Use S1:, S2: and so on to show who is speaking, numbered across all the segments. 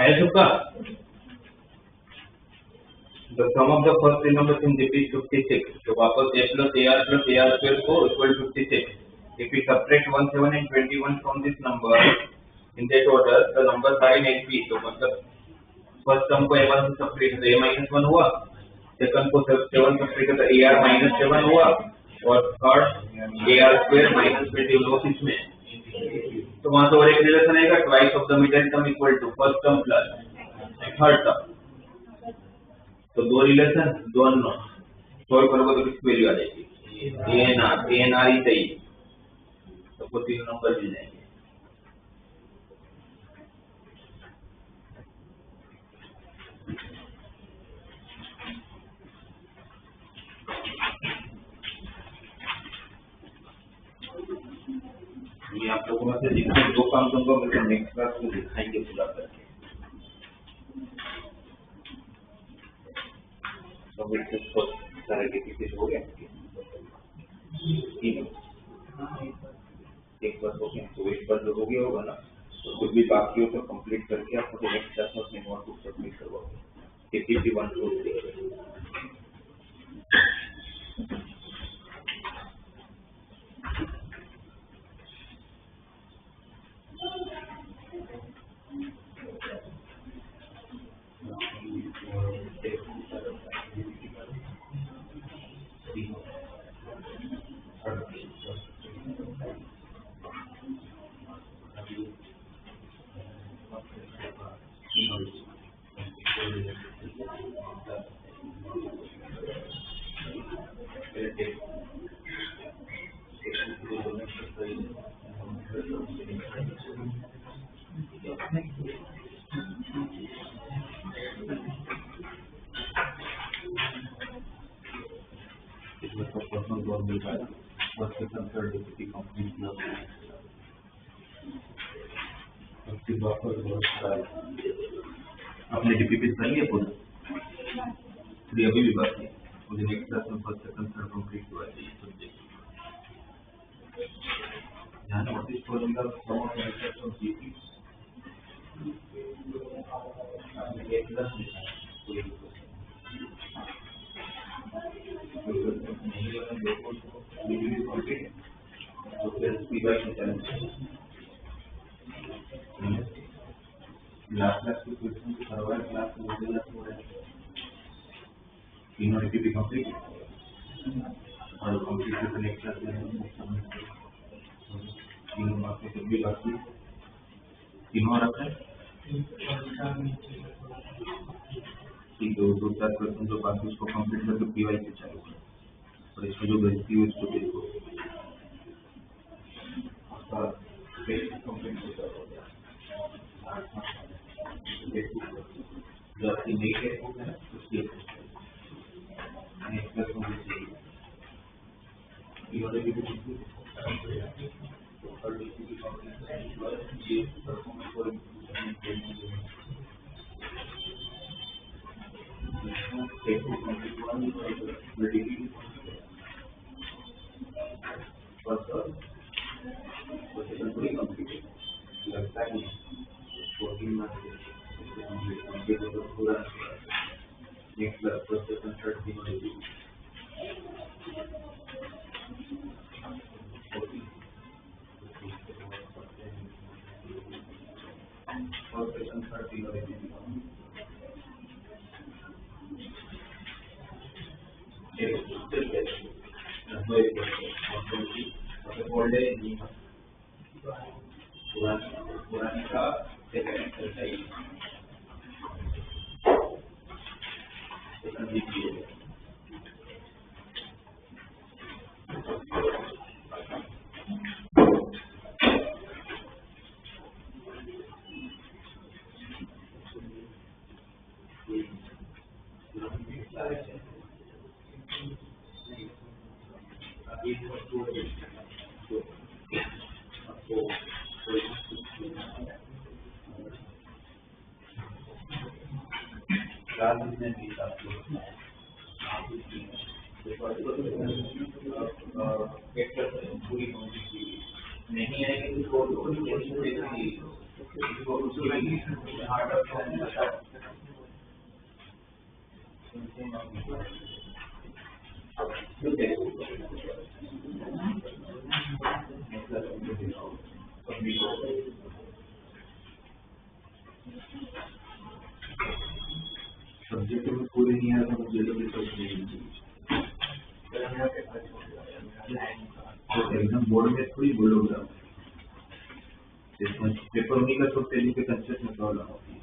S1: आया सबका? The sum of the first three numbers in DP is 56. So वापस a plus AR square को equal to 56. If we subtract 17 and 21 from this number in that order, the numbers are in HP. तो मतलब first term को A1 से subtract तो A minus 1 हुआ, second को 7 subtract तो AR minus 7 हुआ, और third AR square minus 21 इसमें. तो वहाँ से और एक रिलेशन आएगा, twice of the middle term equal to first term plus third term. तो दो रिलेशन दोनों सॉल्व करोगे तो किसकी वैल्यू आ जाएगी? ANR ही चाहिए, तो को तीन नंबर मिल जाएंगे. ये आप लोगों में से जिसको दो काम तुमको मिलकर नेक्स्ट क्लास में दिखाएंगे पूरा करके. तो इसको सारे डिफिकल्ट हो गया तीनों एक बार हो गया, तो एक बार जो हो गया होगा ना, तो कुछ भी बाकी हो तो कंप्लीट करके आपको नेक्स्ट क्लास में अपने नोटबुक सबमिट करवाओगे. टीपीटी 1 2 3 आपने डीपीपी कर लिया पूरा? थ्री अभी भी बाकी है, मुझे नेक्स्ट क्लास में फर्स्ट सेकंड थर्ड कंप्लीट हुआ है. ध्यान नोटिस करेगा सम ऑफ इंटरेस्ट ऑफ डीपी आपने एक क्लास लिखा है पूरी नहीं वाला देखो तो डीपी कंप्लीट है तो फिर P by challenge last class के क्वेश्चन को करवाए क्लास में हो जाता है तीनों डीपी कंप्लीट और कंप्लीट करके नेक्स्ट क्लास में तीनों बातें जब भी बाकी तीनों रखा है ठीक है. दो चार क्वेश्चन जो बाकी उसको कंप्लीट करके पीवाई से चालू करें और इसमें जो गलती हुई उसको देखो उसका बेसिक कंप्लीट होता है. जो आपकी नई टेक्स्ट है उसकी नेक्स्ट क्लास में चाहिए नहीं आएगी तो सब्जेक्ट में पूरी नहीं आया तो मुझे तो एग्जाम बोर्ड में थोड़ी बोलोगे पेपर उन्हीं का तो तेजी के कंसेप्ट में प्रॉब्लम होती है।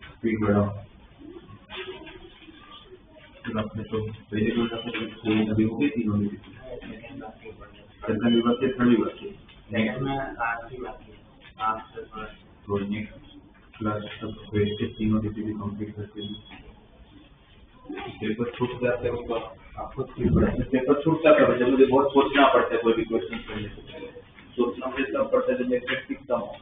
S1: स्पीड बढ़ाओ तो आपने तो पहले बोला था कि अभी हो गई तीनों में सेकंड विभाग के थर्ड विभाग के नेक्स्ट में तो नेक्स्ट क्लास तक वेस्ट तीनों डिग्री कंप्लीट करके पेपर छूट जाते हो तो आपको पेपर छूट जाता है जब मुझे बहुत सोचना पड़ता है कोई भी क्वेश्चन करने से पहले सोचना मुझे तब पड़ता है जब मैं प्रैक्टिस कम हो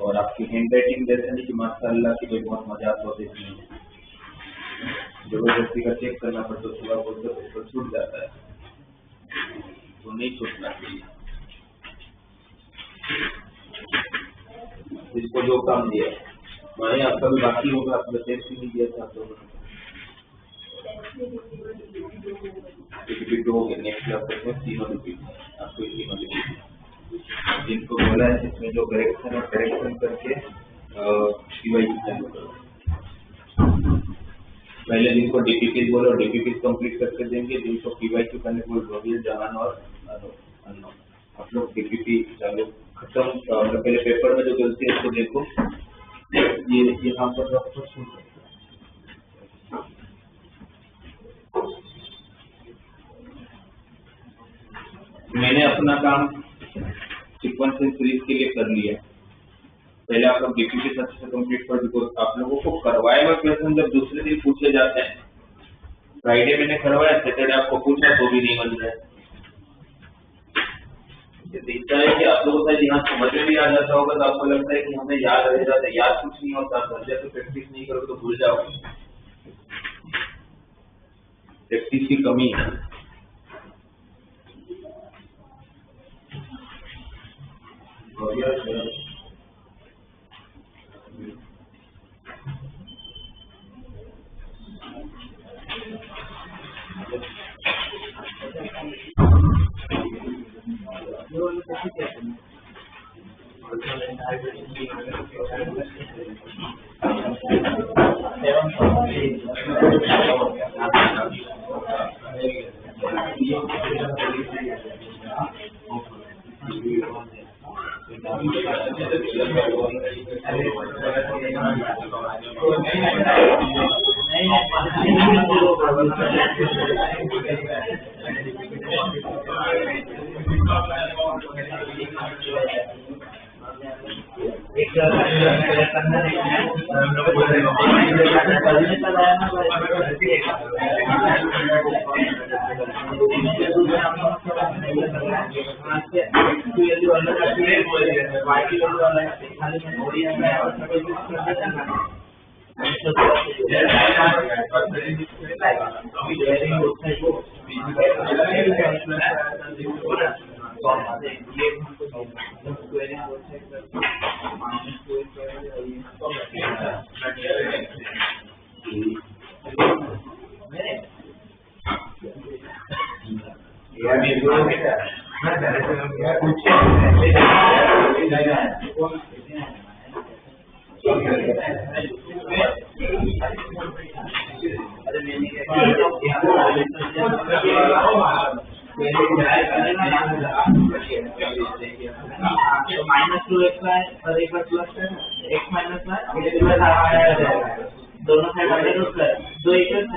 S1: और आपकी हैंड राइटिंग जैसे नहीं कि माशाअल्लाह की कोई बहुत मजा आता हो देखने में जबरदस्ती का चेक करना पड़ता है थोड़ा बहुत पेपर छूट जाता है तो नहीं छूटना चाहिए। इसको जो काम दिया मैंने आपका भी बाकी होगा आपने टेस्ट ही नहीं दिया था तो रिपीट हो गया नेक्स्ट क्लास में तीनों रिपीट आपको तीनों रिपीट जिनको बोला है इसमें जो करेक्शन और करेक्शन करके सीवाई चालू करो पहले जिनको डीपीपी बोलो डीपीपी कंप्लीट करके देंगे जिनको पीवाई क्यू करने बोल रही जहान और अननोन आप लोग डीपीपी चालू खत्म पहले पेपर में जो गलती है उसको देखो ये यहाँ पर मैंने अपना काम सीक्वेंस सीरीज के लिए कर लिया पहले आप लोग डीपीपी अच्छे से कंप्लीट कर बिकॉज आप लोगों को करवाए हुए क्वेश्चन जब दूसरे दिन पूछे जाते हैं फ्राइडे मैंने करवाया सैटरडे आपको पूछा तो भी नहीं बन रहा है दिखता है कि आप लोगों का यहाँ समझ में भी आ जाता होगा तो आपको लगता है कि हमें याद रह जाता है याद कुछ नहीं होता जब प्रैक्टिस नहीं करो तो भूल जाओगे प्रैक्टिस की कमी है
S2: दोनों साइड दो इक्वल है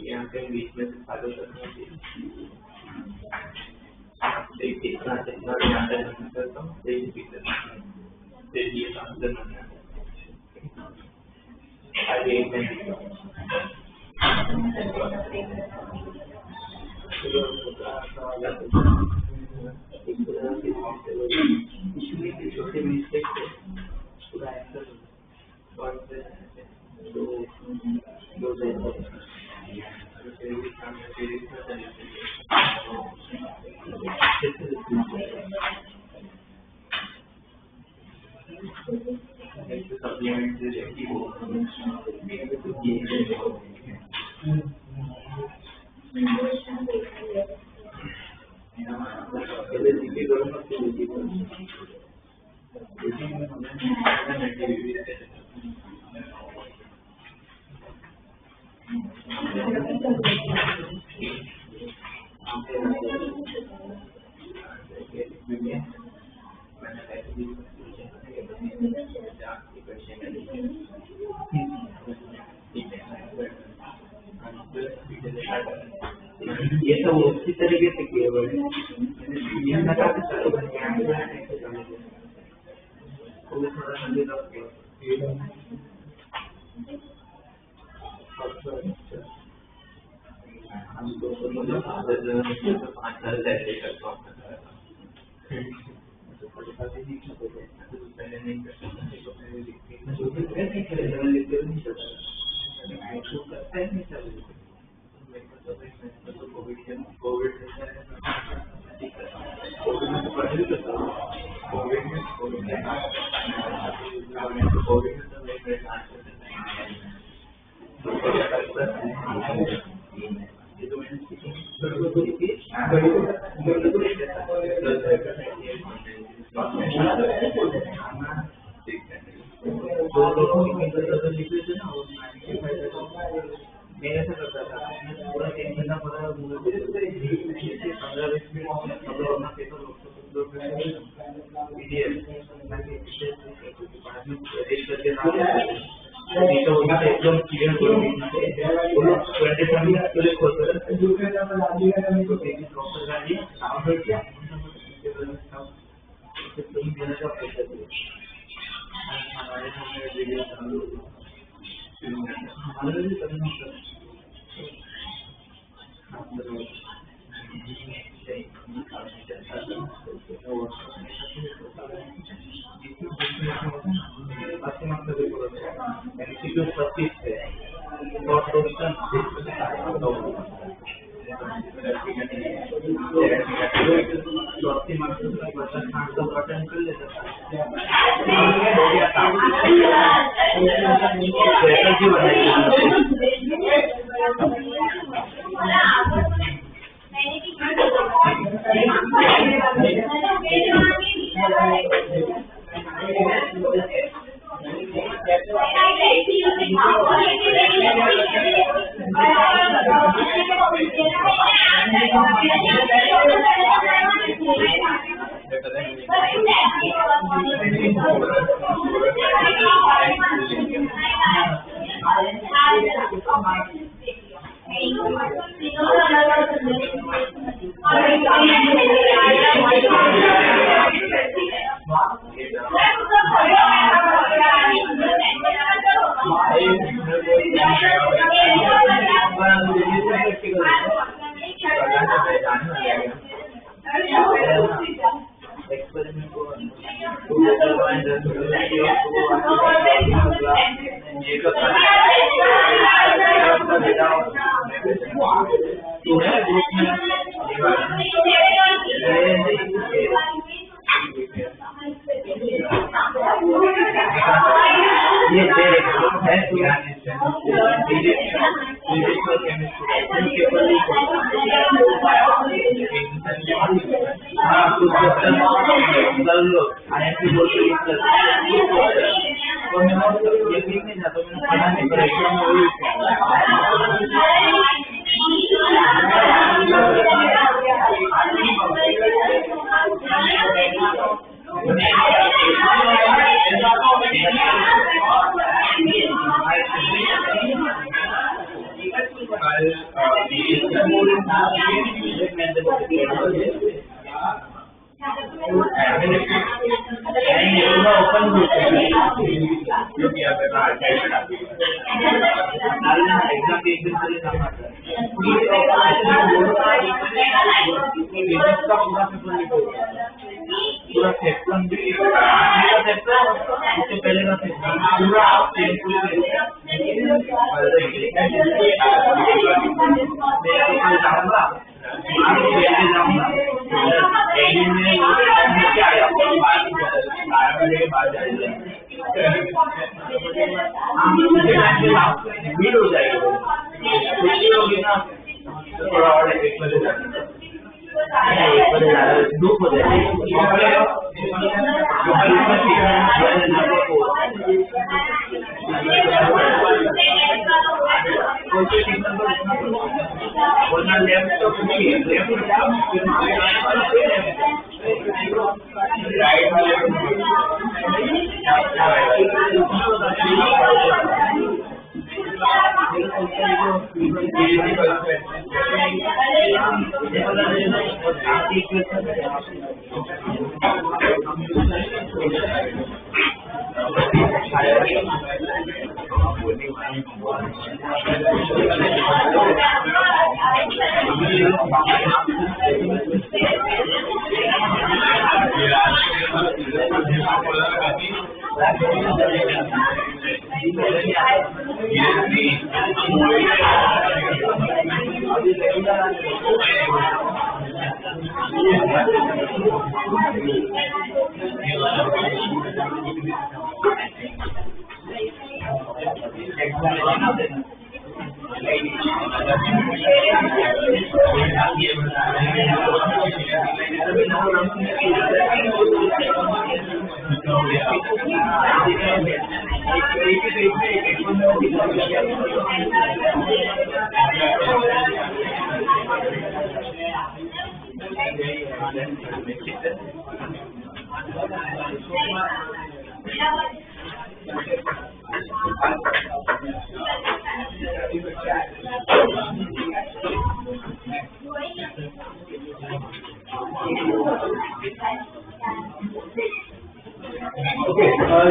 S2: यहाँ पे बीच में फॉलो करना चाहिए इतना जितना भी आंसर करता हूँ ये आंसर नहीं आगे छोटे मिस्टेक पूरा आंसर ये सब उसी तरीके से किए हुए हैं मेरे से करता था पूरा 3 महीना पूरा एकदम क्लियर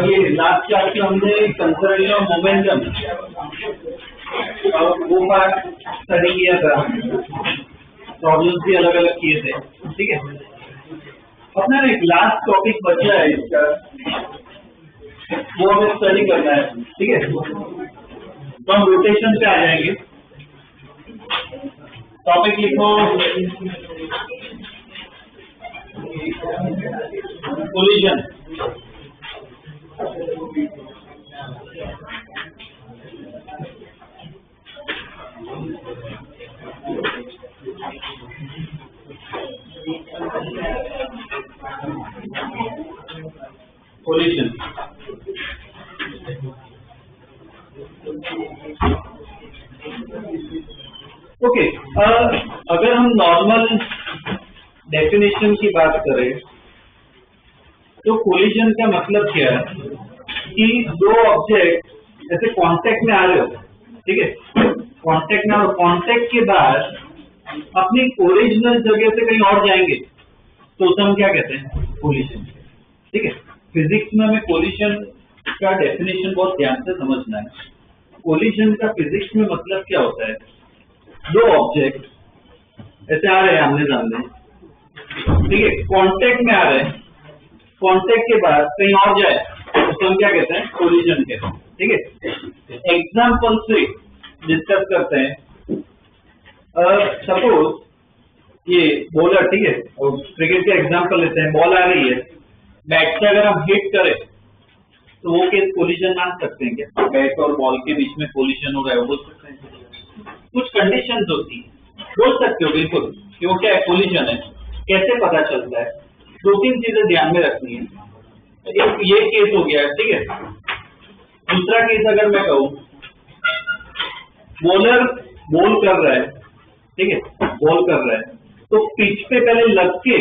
S3: ये लास्ट क्लास में हमने कंसर्वेशन ऑफ मोमेंटम वो पार्ट स्टडी किया था, प्रॉब्लम्स भी अलग अलग किए थे, ठीक है। अपना एक लास्ट टॉपिक बचा है इसका, वो हमें स्टडी करना है, ठीक है। तो हम रोटेशन पे आ जाएंगे। टॉपिक लिखो कोलिजन। Collision okay. अगर हम नॉर्मल डेफिनेशन की बात करें तो कोलिजन का मतलब क्या है कि दो ऑब्जेक्ट ऐसे कांटेक्ट में आ रहे हो, ठीक है, कांटेक्ट में, और कांटेक्ट के बाद अपनी ओरिजिनल जगह से कहीं और जाएंगे तो उसे हम क्या कहते हैं, कोलिजन, ठीक है। फिजिक्स में हमें कोलिजन का डेफिनेशन बहुत ध्यान से समझना है। कोलिजन का फिजिक्स में मतलब क्या होता है, दो ऑब्जेक्ट ऐसे आ रहे हैं आमने सामने, ठीक है, कांटेक्ट में आ रहे हैं, कांटेक्ट के बाद कहीं और जाए तो हम क्या कहते हैं, कोलिजन कहते हैं। ठीक है, एग्जाम्पल से डिस्कस करते हैं। सपोज ये बॉलर, ठीक है, और क्रिकेट का एग्जाम्पल लेते हैं, बॉल आ रही है, बैट से अगर हम हिट करें तो वो केस कोलिजन मान सकते हैं क्या? बैट और बॉल के बीच में कोलिजन हो रहा है, वो बोल सकते हैं। कुछ कंडीशंस होती है, बोल सकते हो बिल्कुल कि वो क्या है, कोलिजन है। कैसे पता चलता है? 2-3 चीजें ध्यान में रखनी है। एक ये केस हो गया, ठीक है। दूसरा केस अगर मैं कहूं, बॉलर बॉल कर रहा है, ठीक है, बॉल कर रहा है, तो पिच पे पहले लग के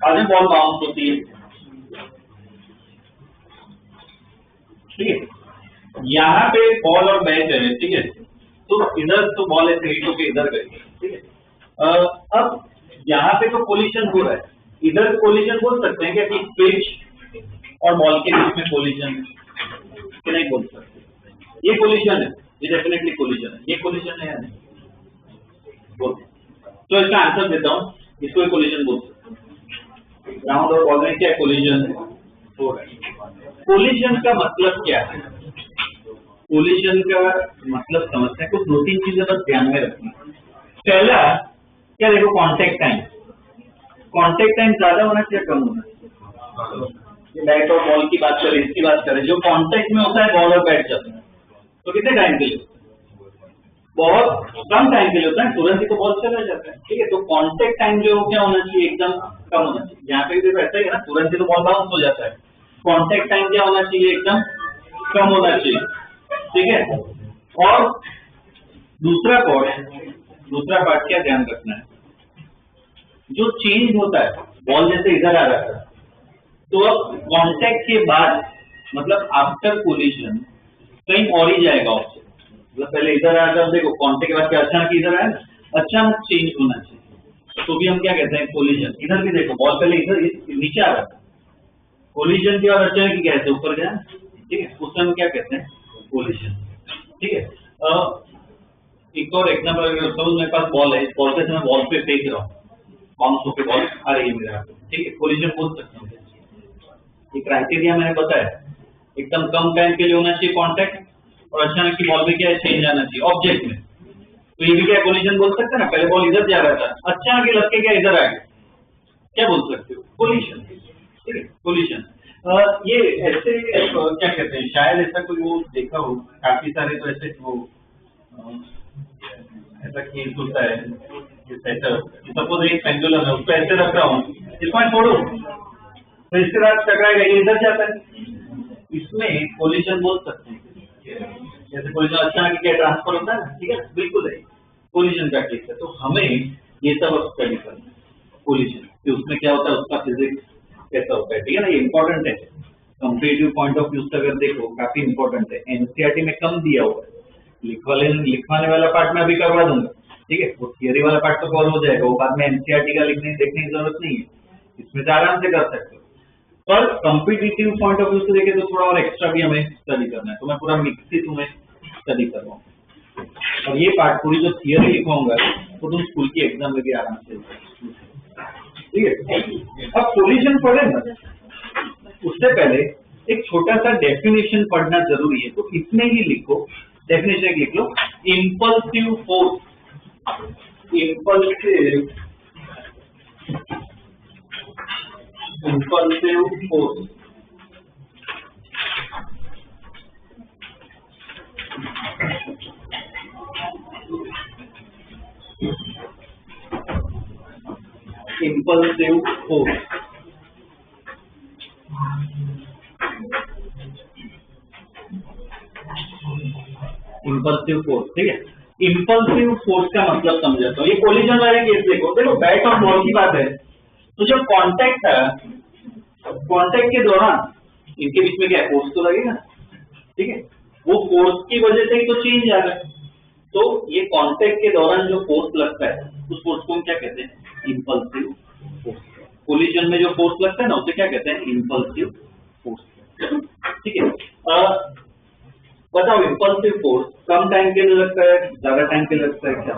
S3: आगे बॉल बाउंस होती है, ठीक है। यहाँ पे बॉल और बैट है, ठीक है, तो इधर तो बॉल ऐसे हिट होके इधर गई, ठीक है। अब यहाँ पे तो कोलिजन हो रहा है, इधर कोलिजन बोल सकते हैं क्या कि पिच और बॉल के बीच में कोलिजन है कि नहीं बोल सकते? ये कोलिजन है, ये डेफिनेटली कोलिजन है। ये कोलिजन है या नहीं? बोल, तो इसका आंसर देता हूँ, इसको कोलिजन बोल सकते हैं। ग्राउंड और बॉल में क्या कोलिजन हो रहा है। कोलिजन का मतलब क्या है? कोलिजन का मतलब समझते हैं, कुछ 2-3 चीजें बस ध्यान में रखनी। पहला क्या देखो, कांटेक्ट टाइम। कांटेक्ट टाइम ज्यादा होना चाहिए, कम होना चाहिए? बैट और बॉल की बात करें, इसकी बात करें, जो कांटेक्ट में होता है बॉल और बैट जाता है, तो कितने टाइम के लिए? बहुत कम टाइम के लिए होता है, तुरंत ही तो बॉल चला जाता है, ठीक है। तो कांटेक्ट टाइम जो क्या होना चाहिए, एकदम कम होना चाहिए। यहाँ पे भी ऐसा ही है ना, तुरंत ही तो बॉल बाउंस हो जाता है। कांटेक्ट टाइम क्या होना चाहिए, एकदम कम होना चाहिए, ठीक है। और दूसरा पार्ट क्या ध्यान रखना है, जो चेंज होता है, बॉल जैसे इधर आ रहा था, तो अब कांटेक्ट के बाद मतलब आफ्टर कोलिजन कहीं और ही जाएगा ऑब्जेक्ट, मतलब पहले इधर आया था, देखो कांटेक्ट के बाद क्या अचानक इधर आया, अचानक चेंज होना चाहिए, तो भी हम क्या कहते हैं, कोलिजन। इधर भी देखो, बॉल पहले इधर नीचे आ रहा था, कोलिजन के बाद अचानक क्या है, ऊपर गया, ठीक है, उस टाइम क्या कहते हैं, कोलिजन, ठीक है। एक और एग्जाम्पल, सपोज मेरे पास बॉल है, बॉल से मैं बॉल पे फेंक रहा हूँ, बाउंस होकर बॉल आ रही है मेरे हाथ में, ठीक है, कोलिजन बोल सकता हूँ। ये क्राइटेरिया मैंने बताया, एकदम कम टाइम के लिए होना चाहिए कांटेक्ट, और अचानक की बॉल में क्या है, चेंज आना चाहिए ऑब्जेक्ट में, तो ये भी क्या कोलिजन बोल सकते हैं ना। पहले बॉल इधर जा रहा था, अचानक लग के क्या इधर आ गया, क्या बोल सकते हो, कोलिजन, ठीक है, कोलिजन। ये ऐसे क्या कहते हैं, शायद ऐसा कोई वो देखा हो, काफी सारे तो ऐसे वो ऐसा केस होता है, सपोज एक पेंडुलम है, उसको ऐसे रख रहा हूँ, इसको मैं छोड़ू तो इसके बाद टकराएगा, ये इधर जाता है, इसमें कोलिजन बोल सकते हैं। जैसे कोलिजन अचानक क्या ट्रांसफर होता है ना, ठीक है, बिल्कुल है, कोलिजन का केस है। तो हमें ये सब स्टडी करना है, कोलिजन कि उसमें क्या होता है, उसका फिजिक्स कैसा होता है, ठीक है ना, ये इंपॉर्टेंट है। कंपेरेटिव पॉइंट ऑफ व्यू से अगर देखो, काफी इंपॉर्टेंट है। एनसीईआरटी में कम दिया हुआ है, लिखवाने वाला पार्ट में अभी करवा दूंगा, ठीक है, वो थियरी वाला पार्ट तो कवर हो जाएगा, वो बाद में एनसीईआरटी का देखने की जरूरत नहीं है, इसमें से आराम से कर सकते हो। पर कॉम्पिटिटिव पॉइंट ऑफ व्यू से देखें तो थोड़ा और एक्स्ट्रा भी हमें स्टडी करना है, तो मैं पूरा मिक्स ही तुम्हें स्टडी कर रहा हूँ। और ये पार्ट पूरी जो थियरी लिखवाऊंगा तो तुम स्कूल की एग्जाम में भी आराम से, ठीक है। अब कोलिजन पढ़े ना, उससे पहले एक छोटा सा डेफिनेशन पढ़ना जरूरी है, तो इसमें ही लिखो, डेफिनेशन लिख लो, impulsive force, impulsive force, impulsive force, impulsive force, ठीक है। impulsive force का मतलब समझाता हूँ। ये कोलिजन वाले केस देखो, बैट और बॉल की बात है, तो जब कांटेक्ट है, कांटेक्ट के दौरान इनके बीच में क्या है, फोर्स तो लगेगा, ठीक है, वो फोर्स की वजह से ही तो चेंज आ रहा है। तो ये कांटेक्ट के दौरान जो फोर्स लगता है, उस फोर्स को हम क्या कहते हैं, इंपल्सिव फोर्स। कोलिजन में जो फोर्स लगता है ना, उसे क्या कहते हैं, इंपल्सिव फोर्स, ठीक है। बताओ, इंपल्सिव फोर्स कम टाइम के लिए लगता है, ज्यादा टाइम के लिए लगता है, क्या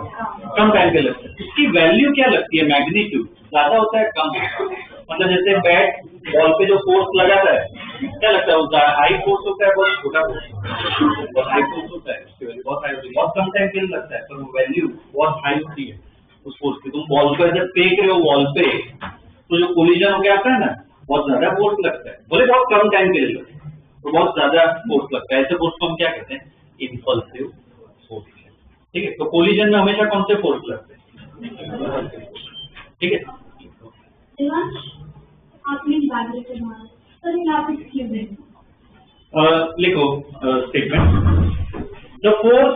S3: कम टाइम के लिए लगता है। इसकी वैल्यू क्या लगती है, मैग्नीट्यूड ज्यादा होता है, कम होता है, मतलब जैसे बैट बॉल पे जो फोर्स लगाता है, क्या लगता है, वो हाई फोर्स होता है, बहुत छोटा फोर्स, बहुत हाई फोर्स होता है, उसकी वैल्यू बहुत हाई होती है, बहुत कम टाइम के लिए लगता है, पर वो वैल्यू बहुत हाई होती है उस फोर्स की। तुम बॉल को जब फेंक रहे हो वॉल पे, तो जो कोलिजन होकर आता है ना, बहुत ज्यादा फोर्स लगता है, बोले बहुत कम टाइम के लिए लगता है, तो बहुत ज्यादा फोर्स लगता है। ऐसे फोर्स को हम क्या कहते हैं, इम्पल्सिव फोर्स। ठीक है, तो कोलिजन में हमेशा कौन से फोर्स लगते हैं? ठीक है,
S4: आपने बात करके मारा सर, ये आप क्यों दें?
S3: लिखो statement, the force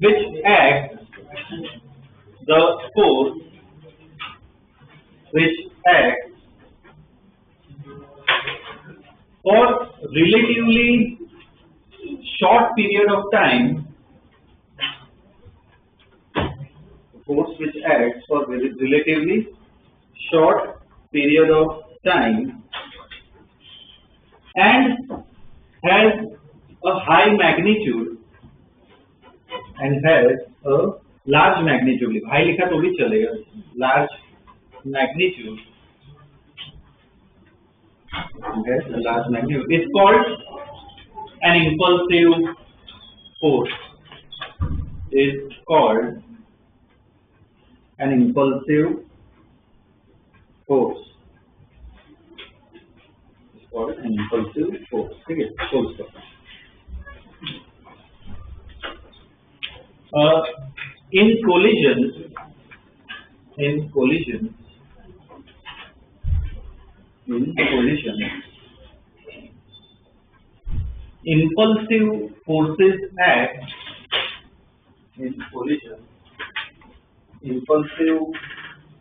S3: which act, the force which acts for relatively short period of time, force which acts for relatively short period of time and has a high magnitude and has a large magnitude, high लिखा तो भी चलेगा, large magnitude, okay, the large magnitude is called an impulsive force, is called an impulsive force, is called an impulsive force. ठीक है, force in collision, impulsive forces act in collision. Impulsive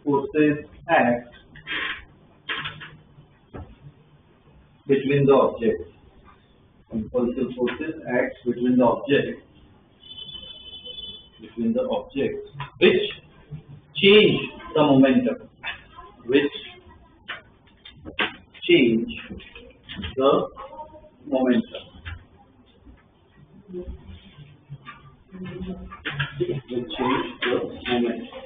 S3: forces act between the objects. Impulsive forces act between the objects. Which change the momentum. Which change the momentum. Will change the momentum.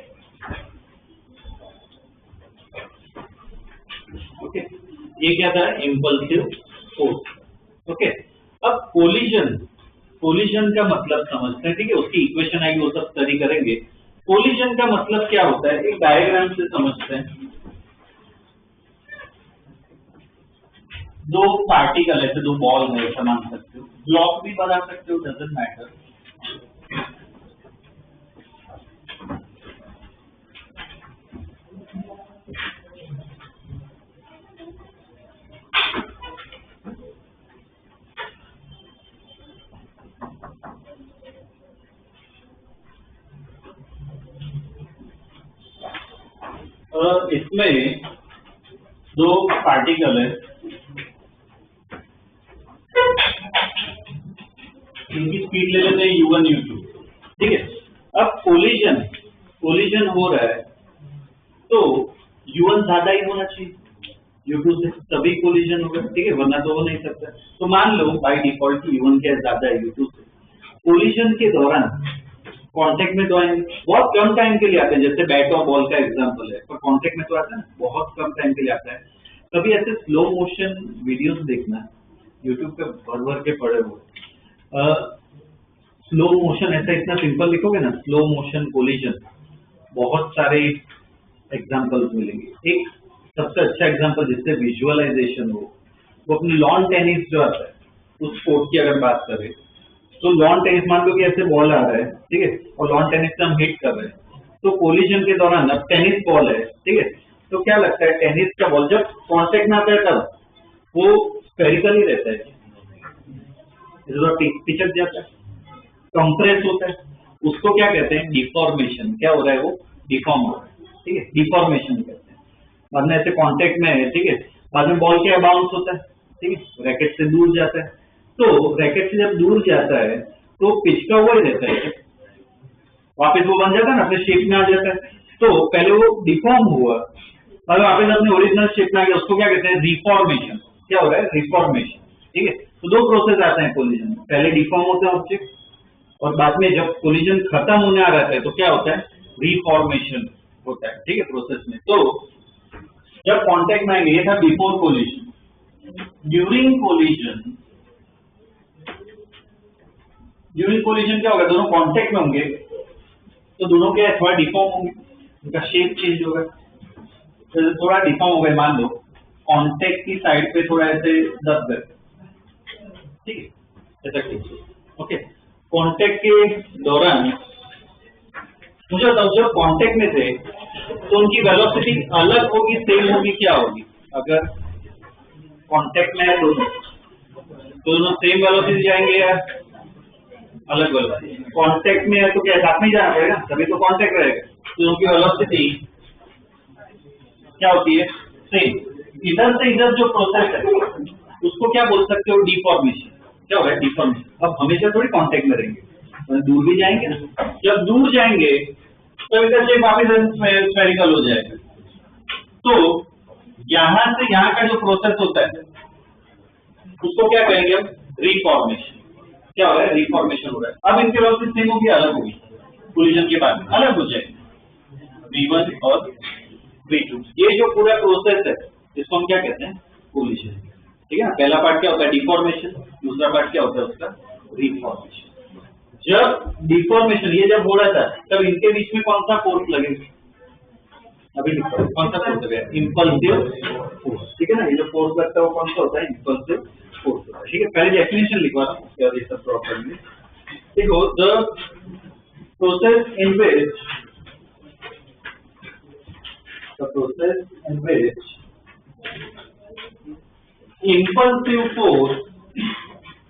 S3: Okay, ये क्या था, impulsive force. Okay, अब collision का मतलब समझते हैं। ठीक है, उसकी इक्वेशन आएगी, वो सब स्टडी करेंगे। कोलिजन का मतलब क्या होता है, एक डायग्राम से समझते हैं। दो पार्टिकल ऐसे, दो बॉल है, ऐसा मान सकते हो, ब्लॉक भी बना सकते हो, डजंट मैटर। इसमें दो पार्टिकल है, इनकी स्पीड ले लेते हैं u1 u2। ठीक है, अब कोलिजन हो रहा है तो u1 ज्यादा ही होना चाहिए u2 से, तभी कोलिजन होगा। ठीक है, वरना तो हो नहीं सकता। तो मान लो बाय डिफॉल्ट u1 क्या ज्यादा है u2 से। कोलिजन के दौरान कांटेक्ट में तो आएंगे, बहुत कम टाइम के लिए आते हैं, जैसे बैट और बॉल का एग्जांपल है, पर कांटेक्ट में तो आता है बहुत कम टाइम के लिए आता है। कभी ऐसे स्लो मोशन वीडियोस देखना, यूट्यूब पे भर के पड़े हुए, स्लो मोशन ऐसा इतना सिंपल लिखोगे ना, स्लो मोशन कोलिजन, बहुत सारे एग्जांपल्स मिलेंगे। एक सबसे अच्छा एग्जांपल जिससे विजुअलाइजेशन हो, वो अपनी लॉन टेनिस जो आता है, उस स्पोर्ट की अगर बात करें तो लॉन टेनिस, मान लो कि ऐसे बॉल आ रहा है, ठीक है, और लॉन टेनिस से हम हिट कर रहे हैं, तो कोलिजन के दौरान अब टेनिस बॉल है, ठीक है, तो क्या लगता है, टेनिस का बॉल जब कांटेक्ट में आता है तब वो स्फेरिकल ही रहता है, पिचक जाता है, कंप्रेस होता है, उसको क्या कहते हैं, डिफॉर्मेशन। क्या हो रहा है, वो डिफॉर्म हो रहा है। ठीक है, डिफॉर्मेशन कहते हैं। बाद में ऐसे कांटेक्ट में है, ठीक है, बाद में बॉल क्या बाउंस होता है, ठीक है, रैकेट से दूर जाता है। तो रैकेट से जब दूर जाता है तो पिच का वही रहता है, वापस वो बन जाता है ना, अपने शेप में आ जाता है। तो पहले वो डिफॉर्म हुआ और वापस अपने ओरिजिनल शेप में आ गया, उसको क्या कहते हैं, रिफॉर्मेशन। क्या हो रहा है, रिफॉर्मेशन। ठीक है, तो दो प्रोसेस आते हैं कोलिजन में, पहले डिफॉर्म होता है ऑब्जेक्ट और बाद में जब कोलिजन खत्म होने आ रहा है तो क्या होता है, रिफॉर्मेशन होता है। ठीक है, प्रोसेस में। तो जब कांटेक्ट में आएंगे, ये था बिफोर कोलिजन। ड्यूरिंग कोलिजन क्या होगा, दोनों कांटेक्ट में होंगे तो दोनों के थोड़ा डिफॉर्म होंगे, उनका शेप चेंज होगा, तो थोड़ा डिफॉर्म हो गए। मान लो कांटेक्ट की साइड पे थोड़ा ऐसे दब गए, ठीक है, ऐसा कीजिए। ओके, कांटेक्ट के दौरान मुझे बताओ, जब कांटेक्ट में थे तो उनकी वेलोसिटी अलग होगी, सेम होगी, क्या होगी? अगर कांटेक्ट में है दोनों सेम वेलोसिटी जाएंगे या अलग वेलोसिटी? कांटेक्ट में है तो क्या साथ में ही जाना पड़ेगा, तभी तो कांटेक्ट रहेगा, तो उनकी वेलोसिटी क्या होती है? सेम। इधर से इधर जो प्रोसेस है उसको क्या बोल सकते हो? डिफॉर्मेशन। क्या होगा? डिफॉर्मेशन। अब हमेशा थोड़ी कांटेक्ट में रहेंगे, दूर भी जाएंगे ना, जब दूर जाएंगे तो इधर से वापिस स्फेरिकल हो जाएगा। तो यहां से यहां का जो प्रोसेस होता है उसको क्या कहेंगे हम? रिफॉर्मेशन। क्या हो रहा है? रिफॉर्मेशन हो रहा है। अब इनकी वेलोसिटी सेम होगी, अलग होगी, कोलिजन के बाद अलग हो जाएगी, V1 और V2। ये जो पूरा प्रोसेस है इसको हम क्या कहते हैं? कोलिजन। ठीक है ना? पहला पार्ट क्या होता है? डिफॉर्मेशन। दूसरा पार्ट क्या होता है उसका? रिफॉर्मेशन। जब डिफॉर्मेशन ये जब हो रहा था तब इनके बीच में कौन सा फोर्स लगेगा? अभी कौन सा फोर्स लगेगा? Impulsive force. ठीक है ना? ये जो फोर्स लगता है वो कौन सा होता है? इंपल्सिव फोर्स होता है। ठीक है, पहले डेफिनेशन लिखवा रहा हूँ क्या ये सब प्रॉपर में। देखो, the process in which impulsive force,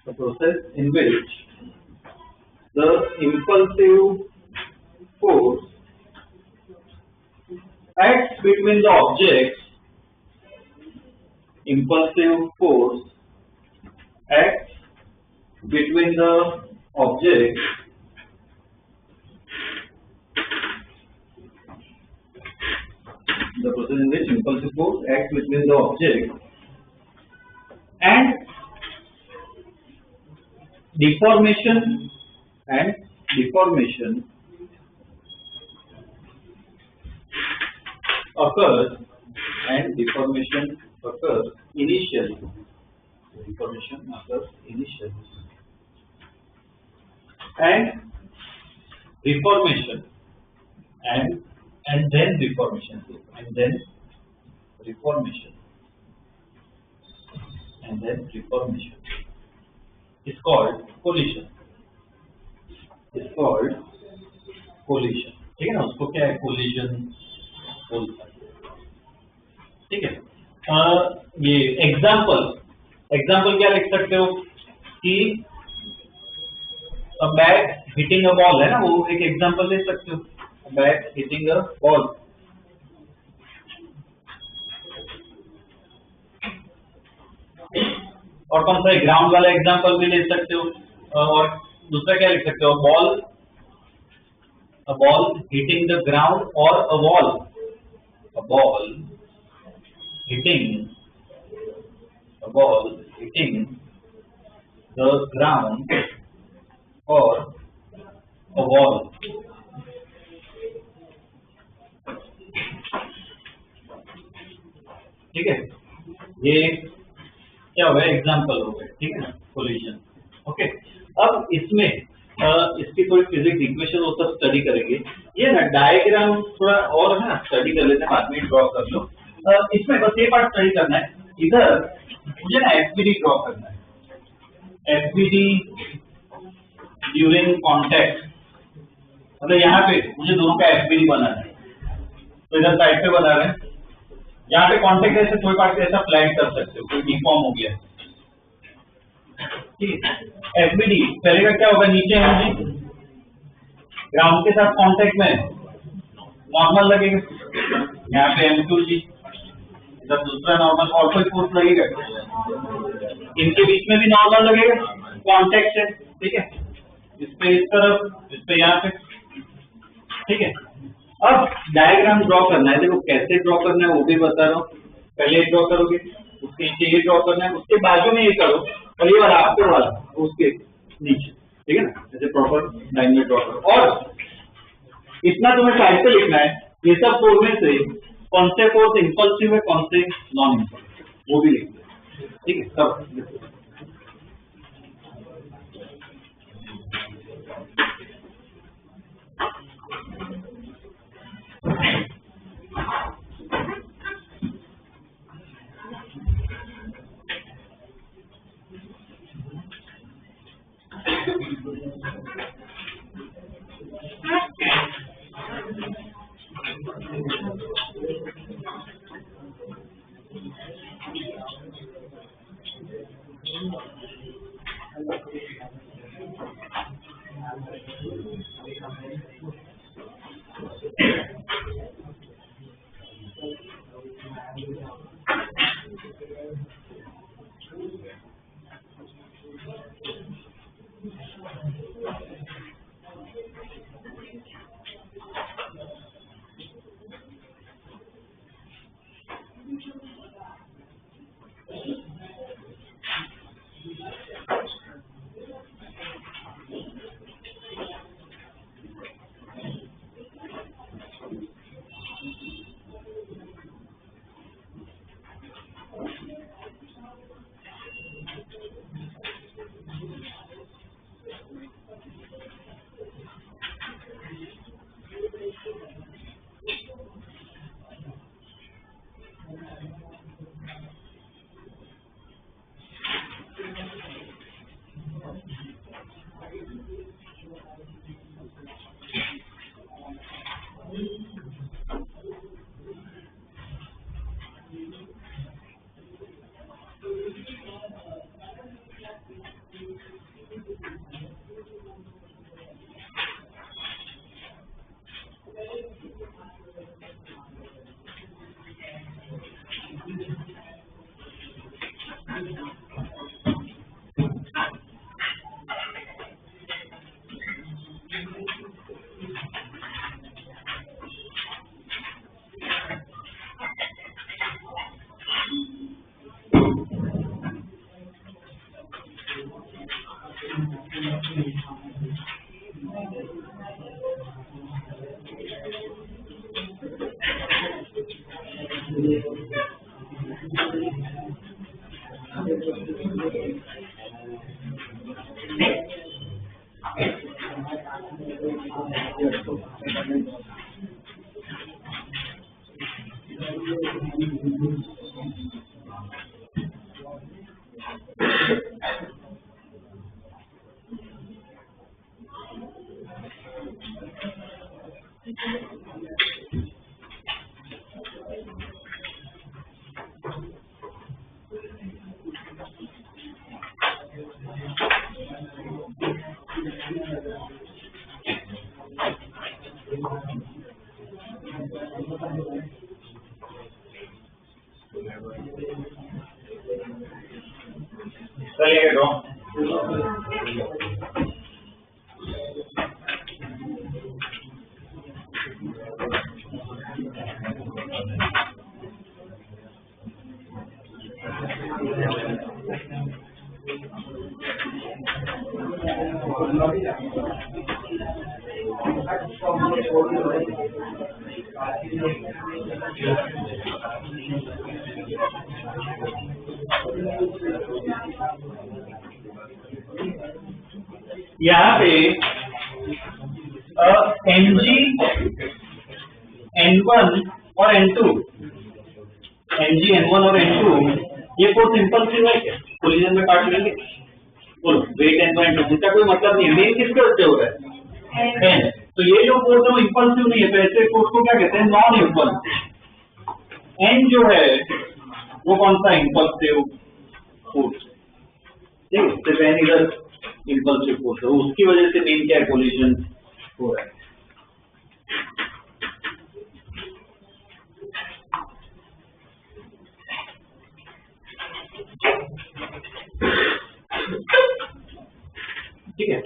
S3: the process in which the impulsive force acts between the objects, impulsive force acts between the objects the process in which impulsive force acts between the object and deformation occurs initially. And reformation and then reformation is called collision. ठीक है ना? उसको क्या है? Collision बोलता है। ठीक है, ये एग्जाम्पल क्या लिख सकते हो कि बैट हिटिंग अ बॉल है ना, वो एक एग्जाम्पल ले सकते हो। बैट हिटिंग अ बॉल, और कौन सा ग्राउंड वाला एग्जाम्पल भी ले सकते हो। और दूसरा क्या लिख सकते हो? a ball hitting the ground or a ball hitting the ground or a wall. ठीक है, ये क्या हो गया? एग्जाम्पल हो गए। ठीक है ना? कोलिजन। ओके, अब इसमें इसकी थोड़ी फिजिक्स इक्वेशन वो सब स्टडी करेंगे। ये ना डायग्राम थोड़ा और है ना, स्टडी कर लेते हैं, बाद में ड्रॉ कर लो। इसमें बस ये पार्ट स्टडी करना है। इधर मुझे ना एफबीडी ड्रॉ करना है। एफबीडी ड्यूरिंग कॉन्टैक्ट, मतलब यहाँ पे मुझे दोनों का एफबीडी बनाना है। तो इधर साइड पे बना रहे हैं, यहाँ पे कॉन्टैक्ट ऐसे थोड़ी पार्ट से ऐसा फ्लैट कर सकते हो, कोई डिफॉर्म हो गया। ठीक है, एफबीडी पहले का क्या होगा? नीचे है जी, ग्राउंड के साथ कांटेक्ट में नॉर्मल लगेगा, यहाँ पे M2 जी, इधर दूसरा नॉर्मल, और कोई फोर्स लगेगा, इनके बीच में भी नॉर्मल लगेगा कांटेक्ट से। ठीक है, इस पे इस तरफ, इस पे यहाँ पे। ठीक है, अब डायग्राम ड्रॉ करना है। देखो कैसे ड्रॉ करना है वो भी बता रहा हूँ। पहले ड्रॉ करोगे, उसके नीचे ये ड्रॉ करना है, उसके बाजू में ये करो, और ये वाला आपके वाला उसके नीचे। ठीक है ना? जैसे प्रॉपर लाइन में ड्रॉ करो। और इतना तुम्हें साइड पे लिखना है, ये सब तोड़ने से कौन से फोर्स इंपल्सिव है, कौन से नॉन इंपल्सिव, वो भी लिख दो, ठीक है सब।
S1: चलिए रो
S3: यहाँ पे mg n1 और n2 mg n1 और n2 ये फोर्स इंपल्सिव है क्या? कोलिजन में काट लेंगे बोलो वेट n1 n2 जिसका कोई मतलब नहीं है, मेन किसके वजह से हो रहा है n, तो ये जो फोर्स है वो इंपल्सिव नहीं है, तो ऐसे फोर्स को क्या कहते हैं? Non impulsive. n जो है वो कौन सा इंपल्सिव फोर्स, ठीक है, सिर्फ n इधर इंपल्सिव फोर्स है, उसकी वजह से मेन क्या है? कोलिजन हो रहा है। ठीक है,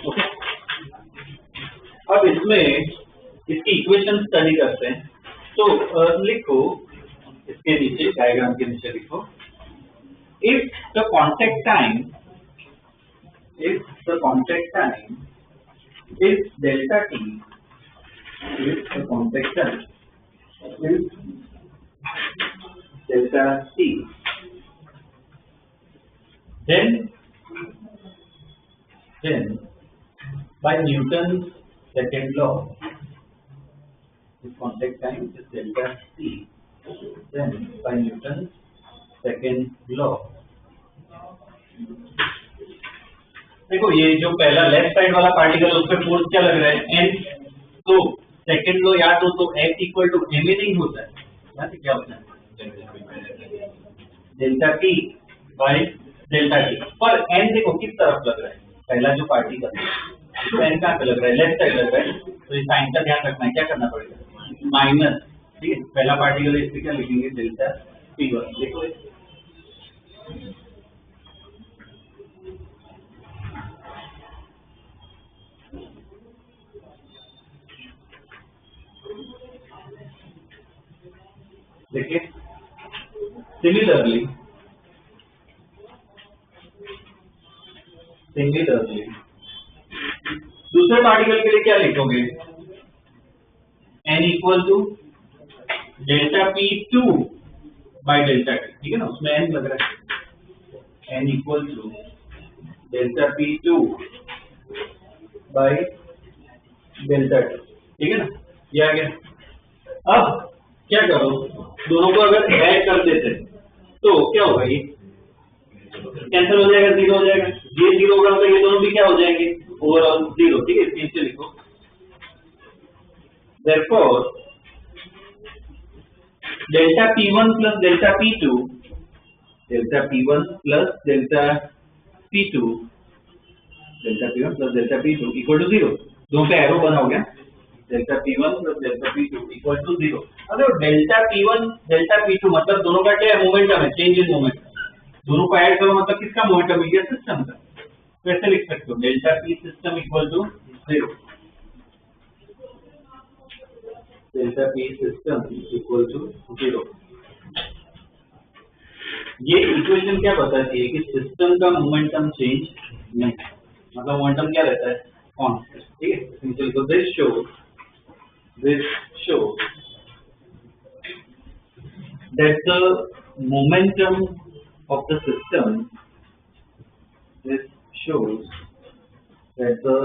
S3: ओके। अब इसमें इसकी इक्वेशन स्टडी करते हैं, तो लिखो इसके नीचे, डायग्राम के नीचे लिखो, if the contact time if the contact time is delta t, if the contact time is delta t, then by Newton's second law, if contact time is delta t, then by Newton's second law, देखो ये जो पहला left side वाला particle उस पर force क्या लग रहा है n, तो सेकंड लो याद हो तो F इक्वल टू m नहीं होता है, याद है क्या होता है delta t bye delta t, पर n देखो किस तरफ लग रहा है, पहला जो पार्टिकल तो n कहाँ पे लग रहा है, लेफ्ट साइड लग रहा है, तो इस साइन का ध्यान रखना है, क्या करना पड़ेगा माइनस, ठीक है, पहला पार्टिकल इस पे क्या लिखेंगे डेल्टा t1, देखो देखिए सिमिलरली दूसरे पार्टिकल के लिए क्या लिखोगे, n equal to delta P2 by delta T, ठीक है ना, उसमें n लग रहा है, n equal to delta P2 by delta T, ठीक है ना, ये आ गया। अब क्या करो, दोनों को अगर ऐड कर देते तो क्या होगा, ये कैंसिल हो जाएगा, जीरो हो जाएगा, ये जीरो होगा तो ये दोनों भी क्या हो जाएंगे ओवरऑल जीरो, ठीक है, नीचे लिखो therefore delta P1 plus delta P2 equal to zero, दोनों पे एरो बना हो गया, delta P1 plus delta P2 equal to zero. अगर डेल्टा P1 डेल्टा P2 मतलब दोनों का क्या है, मोमेंटम है, चेंज इन मोमेंटम, दोनों को ऐड करो मतलब किसका मोमेंटम है, सिस्टम का, तो ऐसे लिख सकते हो delta P system equal to zero, delta P system equal to zero. ये इक्वेशन क्या बताती है कि सिस्टम का मोमेंटम चेंज नहीं, मतलब मोमेंटम क्या रहता है, कांस्टेंट, ठीक है, सिंपल। तो this shows that the momentum of the system, this shows that the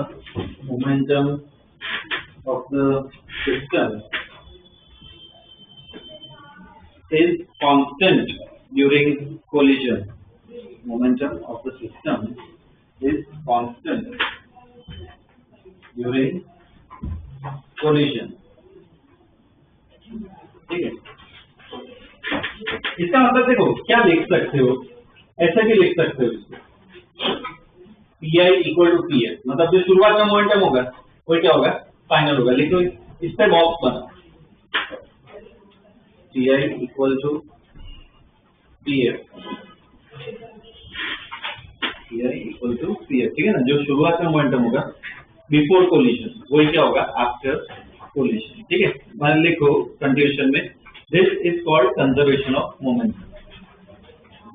S3: momentum of the system is constant during collision. Momentum of the system is constant during collision, ठीक है। इसका मतलब देखो क्या लिख सकते हो, ऐसा भी लिख सकते हो इसको, Pi इक्वल टू Pf, मतलब जो शुरुआत में मोमेंटम होगा वो क्या होगा, फाइनल होगा, लिखो इस पे बॉक्स बना, Pi equal to Pf, Pi equal to Pf, ठीक है ना, जो शुरुआत में मोमेंटम होगा बिफोर कोलिजन वही क्या होगा आफ्टर कोलिजन, ठीक है। मान लिखो कंक्लूजन में, this is called conservation of momentum,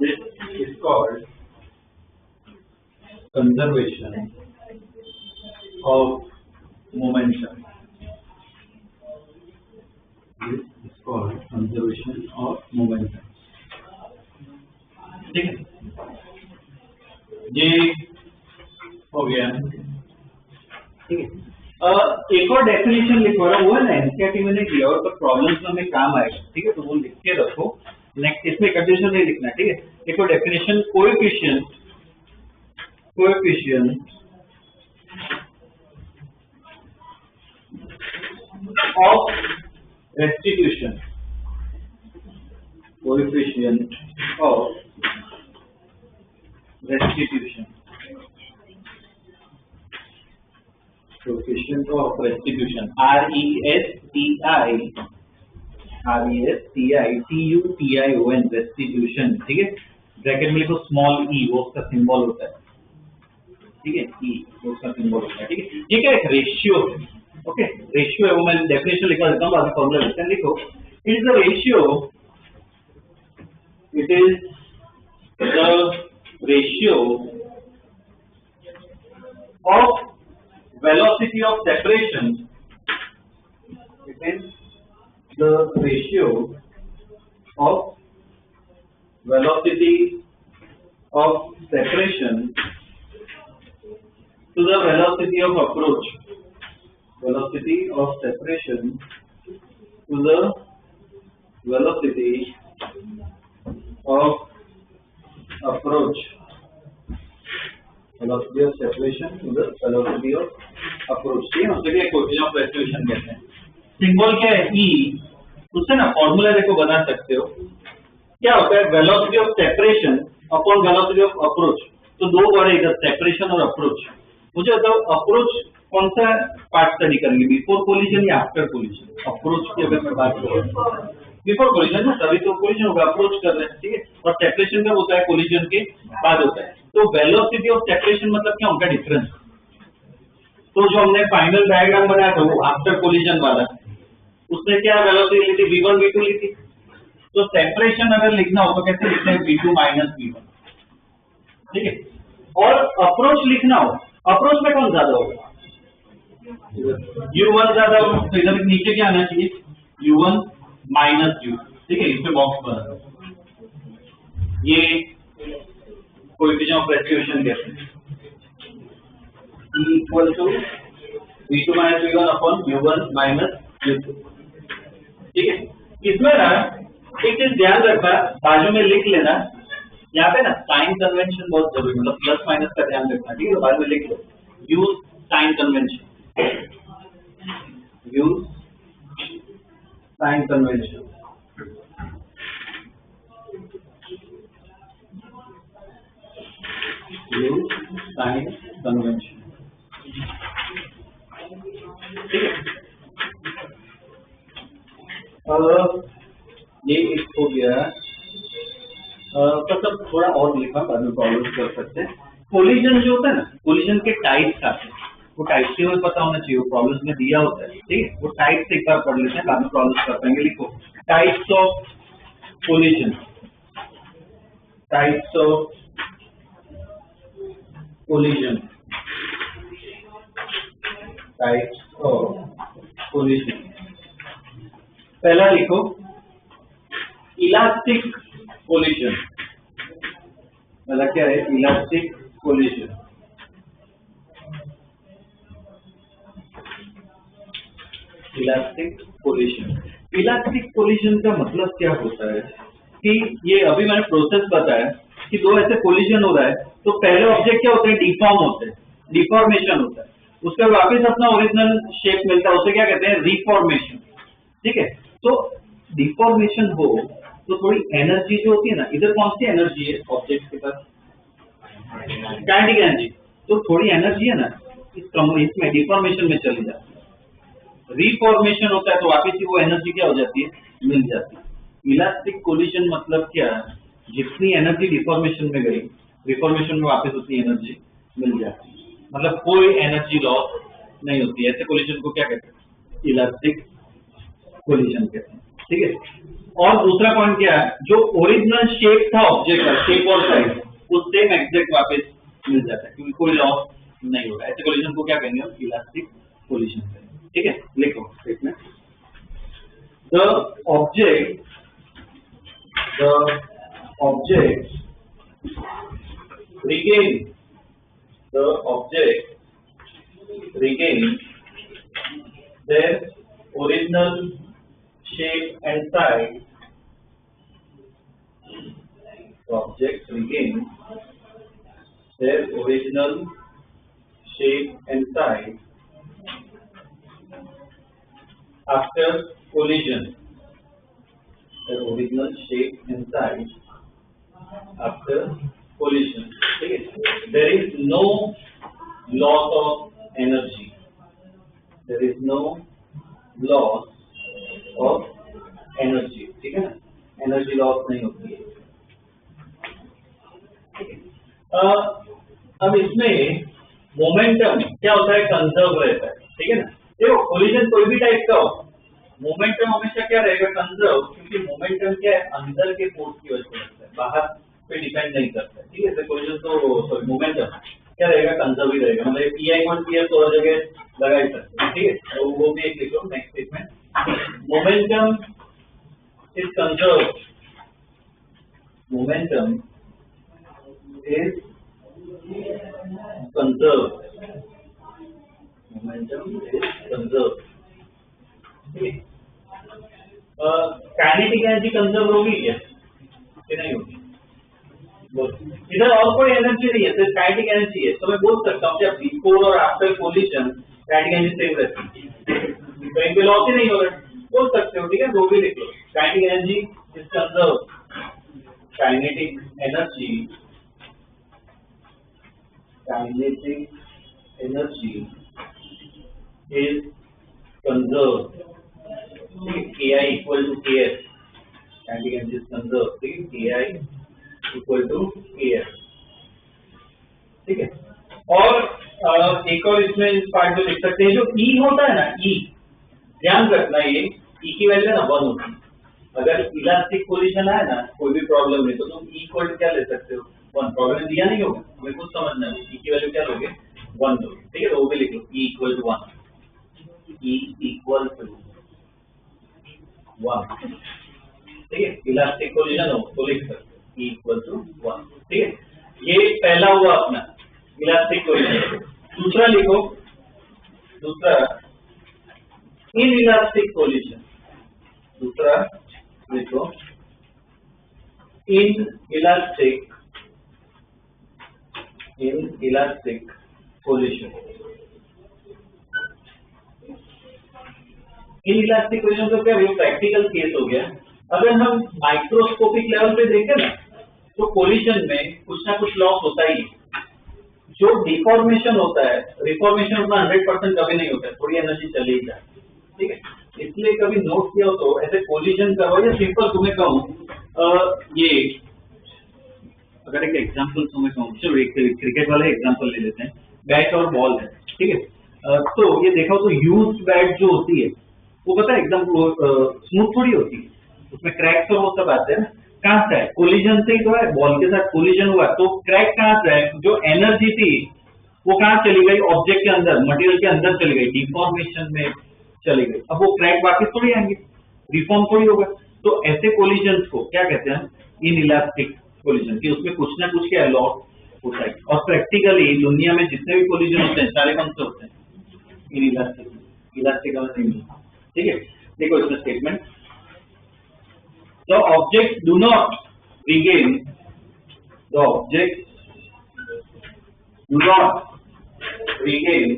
S3: this is called conservation of momentum, this is called conservation of momentum, ठीक है, ये हो गया, ठीक है। एक और डेफिनेशन लिखवा रहा, वो है ना एनसीईआरटी में दिया और तो प्रॉब्लम्स में हमें काम आएगा, ठीक है, तो वो लिख के रखो, नेक्स्ट इसमें कंडीशन नहीं लिखना, ठीक है। एक और definition, coefficient of restitution, coefficient of restitution, coefficient of restitution, RESTITION, restitution, ठीक है, ब्रैकेट में लिखो स्मॉल e, वो उसका सिंबल होता है, ठीक है, e वो उसका सिंबल होता है, ठीक है। ये क्या है, रेशियो है, ओके, रेशियो है, वो मैं डेफिनेशन लिखा देता हूँ, बाकी फॉर्मूला लिखते हैं, लिखो it is the ratio of velocity of separation, it is the ratio of velocity of separation to the velocity of approach. Velocity of separation to the velocity of approach. Velocity of separation to the velocity of approach. ठीक है, उसे भी coefficient of restitution कहते हैं. Symbol क्या है? E. उससे ना फॉर्मूला देखो बना सकते हो. क्या होता है? Velocity of separation upon velocity of approach. तो दो वर्ड है इधर, सेपरेशन और अप्रोच. मुझे बताओ अप्रोच कौन सा पार्ट स्टडी करेंगे, बिफोर कोलिजन या आफ्टर कोलिजन? अप्रोच की अगर मैं बात करूं, बिफोर कोलिजन ना, तभी तो कोलिजन होगा, अप्रोच कर रहे हैं. ठीक है, और सेपरेशन कब होता है? कोलिजन के बाद होता है. तो वेलोसिटी ऑफ सेपरेशन मतलब क्या? उनका डिफरेंस. तो जो हमने फाइनल डायग्राम बनाया था वो आफ्टर कोलिजन वाला, उसने क्या वेलोसिटी ली थी? v1 v2 ली थी. तो सेपरेशन अगर लिखना हो तो कैसे लिखते हैं? v2 minus v1. ठीक है, और अप्रोच लिखना हो, अप्रोच में कौन ज्यादा होगा? u1 ज्यादा होगा. तो इधर नीचे क्या आना चाहिए? u1 minus u. ठीक है, इस पे बॉक्स बना दो. ये कोएफिशिएंट ऑफ रेस्टिट्यूशन कहते हैं. E equal to v2 minus v1 upon u1 minus u2. ठीक है, इसमें ना एक चीज ध्यान रखना, बाजू में लिख लेना, यहाँ पे ना साइन कन्वेंशन बहुत जरूरी, मतलब प्लस माइनस का ध्यान रखना. ठीक है, तो बाद में लिख लो, use sign convention, use sign convention. Use sign convention. ठीक है, ये एक हो गया. मतलब थोड़ा और लिखा, बाद में प्रॉब्लम कर सकते हैं. कोलिजन जो होता है ना, कोलिजन के टाइप्स आते हैं, वो टाइप से हमें पता होना चाहिए, वो प्रॉब्लम्स में दिया होता है. ठीक है, वो टाइप से एक बार पढ़ लेते हैं, बाद में प्रॉब्लम्स कर पाएंगे. लिखो types of collision. Types of collision. Types of collision. पहला लिखो इलास्टिक कोलिजन. पहला क्या है? Elastic collision. Elastic collision. Elastic collision का मतलब क्या होता है कि ये अभी मैंने प्रोसेस बताया कि दो ऐसे कोलिजन हो रहा है, तो पहले ऑब्जेक्ट क्या होते हैं? डिफॉर्म होते हैं, डिफॉर्मेशन होता है. उसका वापस अपना ओरिजिनल शेप मिलता है, उसे क्या कहते हैं? रिफॉर्मेशन. ठीक है, तो डिफॉर्मेशन हो तो थोड़ी एनर्जी जो होती है ना, इधर कौन सी एनर्जी है ऑब्जेक्ट के पास? Kinetic energy. तो थोड़ी एनर्जी है ना, इसमें डिफॉर्मेशन में चली जाती है. रिफॉर्मेशन होता है तो वापस वो एनर्जी क्या हो जाती है? मिल जाती है. इलास्टिक कोलिजन मतलब क्या? जितनी एनर्जी डिफॉर्मेशन में गई, रिफॉर्मेशन में वापस उतनी एनर्जी मिल जाती है, मतलब कोई एनर्जी लॉस नहीं होती है. ऐसे कोलिजन को क्या कहते हैं? इलास्टिक कोलिजन कहते हैं. ठीक है, और दूसरा पॉइंट क्या है? जो ओरिजिनल शेप था ऑब्जेक्ट का, शेप और साइज, वो सेम एग्जैक्ट वापस मिल जाता है, क्योंकि कोई लॉस नहीं होगा. ऐसे कोलिजन को क्या कहेंगे? इलास्टिक कोलिजन कहेंगे. ठीक है, लिखो इसमें the object regain their original shape and size. Objects regain their original shape and size after collision. Their original shape and size after collision. Okay. There is no loss of energy. There is no loss of energy. ठीक है ना? Energy loss नहीं होती है. अब इसमें momentum क्या होता है? कंजर्व रहता है. ठीक है ना? देखो कोलिजन कोई भी टाइप का हो, मोमेंटम हमेशा क्या रहेगा? कंजर्व. क्योंकि मोमेंटम क्या है? अंदर के फोर्स की वजह से रहता है, बाहर पे डिपेंड नहीं करता है. ठीक है, कोलिजन तो सॉरी मोमेंटम क्या रहेगा, कंजर्व ही रहेगा, मतलब P I equal P F तो हर जगह लगा ही सकते हैं, ठीक है। तो वो भी एक लिखो next statement, momentum is conserve, momentum is conserve, momentum is conserve, ठीक है। काइनेटिक एनर्जी कंजर्व होगी क्या कि नहीं होगी, इधर और कोई एनर्जी नहीं है, सिर्फ काइनेटिक एनर्जी है, तो मैं बोल सकता हूँ कि बिफोर और after collision kinetic energy same रहती है, तो इनके लॉस ही नहीं हो रहे, बोल सकते हो, ठीक है। वो भी लिख लो, kinetic energy is conserve, kinetic energy, kinetic energy is conserve, Ki equal to Kf, kinetic energy is conserve, ठीक है, Ki इक्वल टू Kf, ठीक है। और एक और इसमें इस पार्ट में लिख सकते हैं, जो E होता है ना, E ध्यान रखना, ये E की वैल्यू ना 1 होती है, अगर इलास्टिक पोजीशन है ना, कोई भी प्रॉब्लम नहीं, तो तुम E इक्वल क्या ले सकते हो, 1, प्रॉब्लम दिया नहीं होगा, हमें कुछ समझना है, E की वैल्यू क्या लोगे, 1 लोगे, ठीक है। तो वो भी लिख लो, E equal to 1, E equal to 1, ठीक है। इलास्टिक पोजीशन हो तो लिख सकते हो E इक्वल टू 1, ठीक है। ये पहला हुआ अपना इलास्टिक पोजीशन। दूसरा लिखो, दूसरा इन इलास्टिक पोजीशन, दूसरा लिखो in elastic position. In elastic position तो क्या प्रैक्टिकल केस हो गया। अगर हम माइक्रोस्कोपिक लेवल पे देखें ना, तो कोलिजन में कुछ ना कुछ लॉस होता ही है, जो डिफॉर्मेशन होता है, रिफॉर्मेशन उतना 100% कभी नहीं होता है, थोड़ी एनर्जी चली ही जाती है, ठीक है। इसलिए कभी नोट किया हो तो ऐसे कोलिजन करो, या सिंपल तुम्हें कहूँ, ये अगर एक एग्जांपल तुम्हें कहूँ, चलो एक क्रिकेट वाला एग्जांपल ले लेते हैं, बैट और बॉल है, ठीक है। तो ये देखा तो यूज्ड बैट जो होती है वो पता है एकदम स्मूथ थोड़ी होती है, उसमें क्रैक्स और वो सब आते हैं, कहाँ से है, कोलिजन से ही तो है, बॉल के साथ कोलिजन हुआ तो क्रैक कहाँ से है, जो एनर्जी थी वो कहाँ चली गई, ऑब्जेक्ट के अंदर, मटेरियल के अंदर चली गई, डिफॉर्मेशन में चली गई, अब वो क्रैक वापस थोड़ी आएंगे, रिफॉर्म थोड़ी होगा। तो ऐसे कोलिजन को क्या कहते हैं, इन इलास्टिक कोलिजन, की उसमें कुछ ना कुछ क्या लॉस होता है। और प्रैक्टिकली दुनिया में जितने भी कोलिजन होते हैं सारे कौन से होते हैं, इन इलास्टिक, इलास्टिक नहीं, ठीक है। देखो इसमें statement, the objects do not regain, the objects do not regain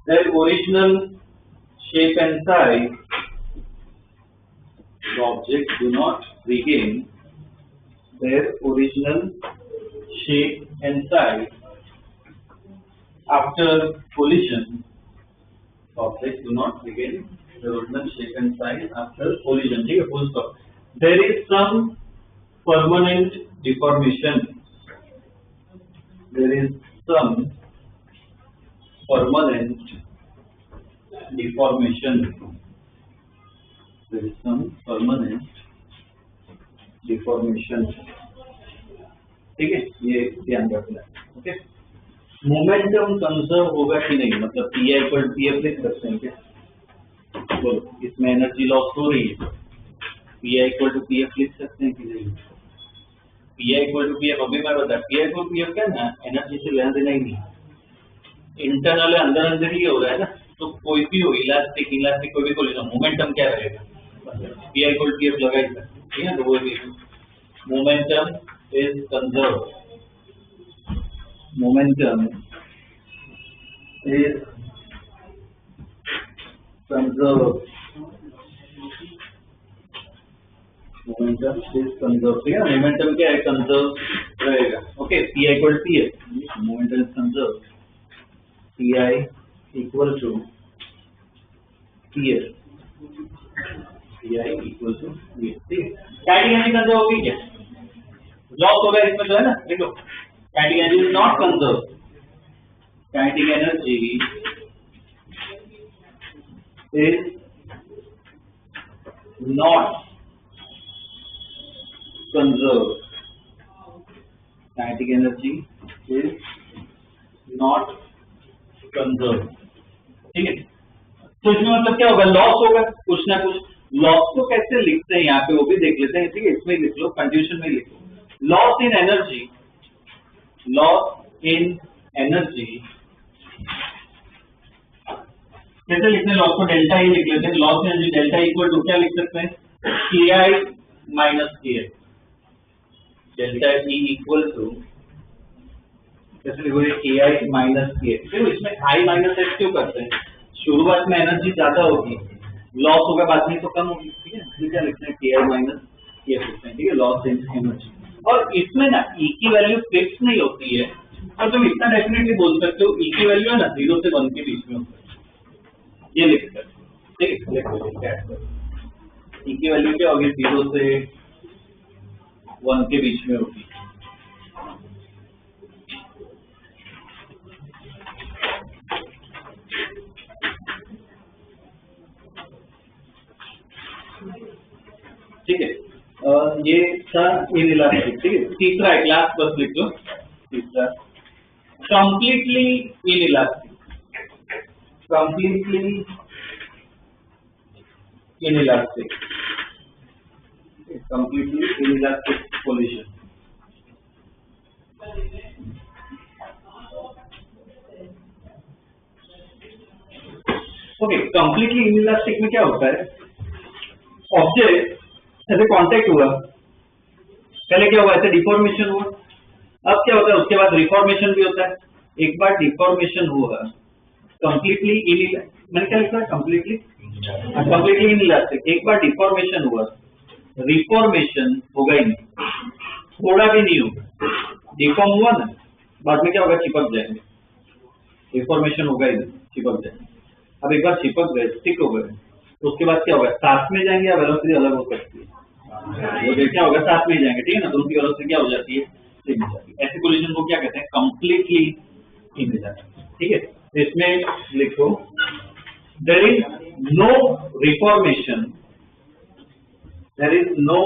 S3: their original shape and size, the objects do not regain their original shape and size after collision, the objects do not regain the original shape and size after collision, ठीक है, full stop. There is some permanent deformation. There is some permanent deformation. There is some permanent deformation. ठीक है, ये ध्यान रखना है, okay. Momentum conserve होगा कि नहीं, मतलब P I equal P F लिख सकते हैं क्या, तो इसमें एनर्जी लॉस हो रही है, P I equal to P F लिख सकते हैं कि नहीं, P I equal to P F, अभी मैं बता, P I equal P F क्या ना, एनर्जी से लेना देना ही नहीं, इंटरनल अंदर अंदर ही हो रहा है ना, तो कोई भी हो, इलास्टिक इलास्टिक कोई भी कोलिजन, मोमेंटम क्या रहेगा, P I equal P F लगा ही, ठीक है। तो वो भी momentum is conserve, momentum is conserve, momentum is conserve, ठीक है। मोमेंटम क्या है, कंजर्व रहेगा, okay. P I equal P F, momentum is conserve, P I equal to P F, P I equal to P F, ठीक है। Kinetic energy conserve होगी क्या, loss होगा इसमें तो है ना, देखो kinetic energy is not conserve, kinetic energy is not conserved, kinetic energy is not conserve. ठीक है, तो इसमें मतलब क्या होगा, लॉस होगा कुछ ना कुछ। लॉस को कैसे लिखते हैं यहाँ पे वो भी देख लेते हैं। ठीक है, इसमें लिख लो, कंट्रीब्यूशन में लिख लो, loss in energy, loss in energy कैसे लिखते हैं, लॉस को डेल्टा ई लिख लेते हैं। Loss in energy delta equal to क्या लिख सकते हैं, K I minus K F. Delta E equal to कैसे लिखोगे, के आई माइनस के एफ। देखो इसमें आई माइनस एफ क्यों करते हैं, शुरुआत में एनर्जी ज्यादा होगी, लॉस होगा बाद में तो कम होगी। ठीक है, इसलिए क्या लिखते हैं, K I minus K F लिखते हैं। ठीक है, लॉस इन एनर्जी। और इसमें ना ई की वैल्यू फिक्स नहीं होती है, और तुम इतना डेफिनेटली बोल सकते हो, ई की वैल्यू है ना 0 से 1 के बीच में होता है, ये लिख सकते। ठीक है, ई की वैल्यू क्या होगी, 0 से 1 के बीच में होगी। ठीक है, ये था इनइलास्टिक। ठीक है, तीसरा है, क्लास बस लिख लो, तीसरा completely inelastic. Completely inelastic, completely inelastic collision. Okay, completely inelastic में क्या होता है, ऑब्जेक्ट ऐसे कांटेक्ट हुआ, पहले क्या हुआ, ऐसे डिफॉर्मेशन हुआ, अब क्या होता है, उसके बाद रिफॉर्मेशन भी होता है। एक बार डिफॉर्मेशन हुआ, कंप्लीटली इनइलास्टिक, मैंने क्या लिखा है, कंप्लीटली इनइलास्टिक। एक बार डिफॉर्मेशन हुआ, रिफॉर्मेशन होगा ही नहीं, थोड़ा भी नहीं होगा। डिफॉर्म हुआ ना, बाद में क्या होगा, चिपक जाएंगे, रिफॉर्मेशन होगा ही नहीं, चिपक जाएंगे। अब एक बार चिपक गए, स्टिक हो गए, तो उसके बाद क्या होगा, साथ में जाएंगे या वेलोसिटी अलग हो सकती है, वो क्या होगा, साथ में जाएंगे। ठीक है ना, तो उनकी वेलोसिटी क्या हो जाती है, सेम हो जाती है। ऐसे कोलिजन को क्या कहते हैं, कंप्लीटली इनइलास्टिक। ठीक है, तो इसमें लिखो, there is no reformation, there is no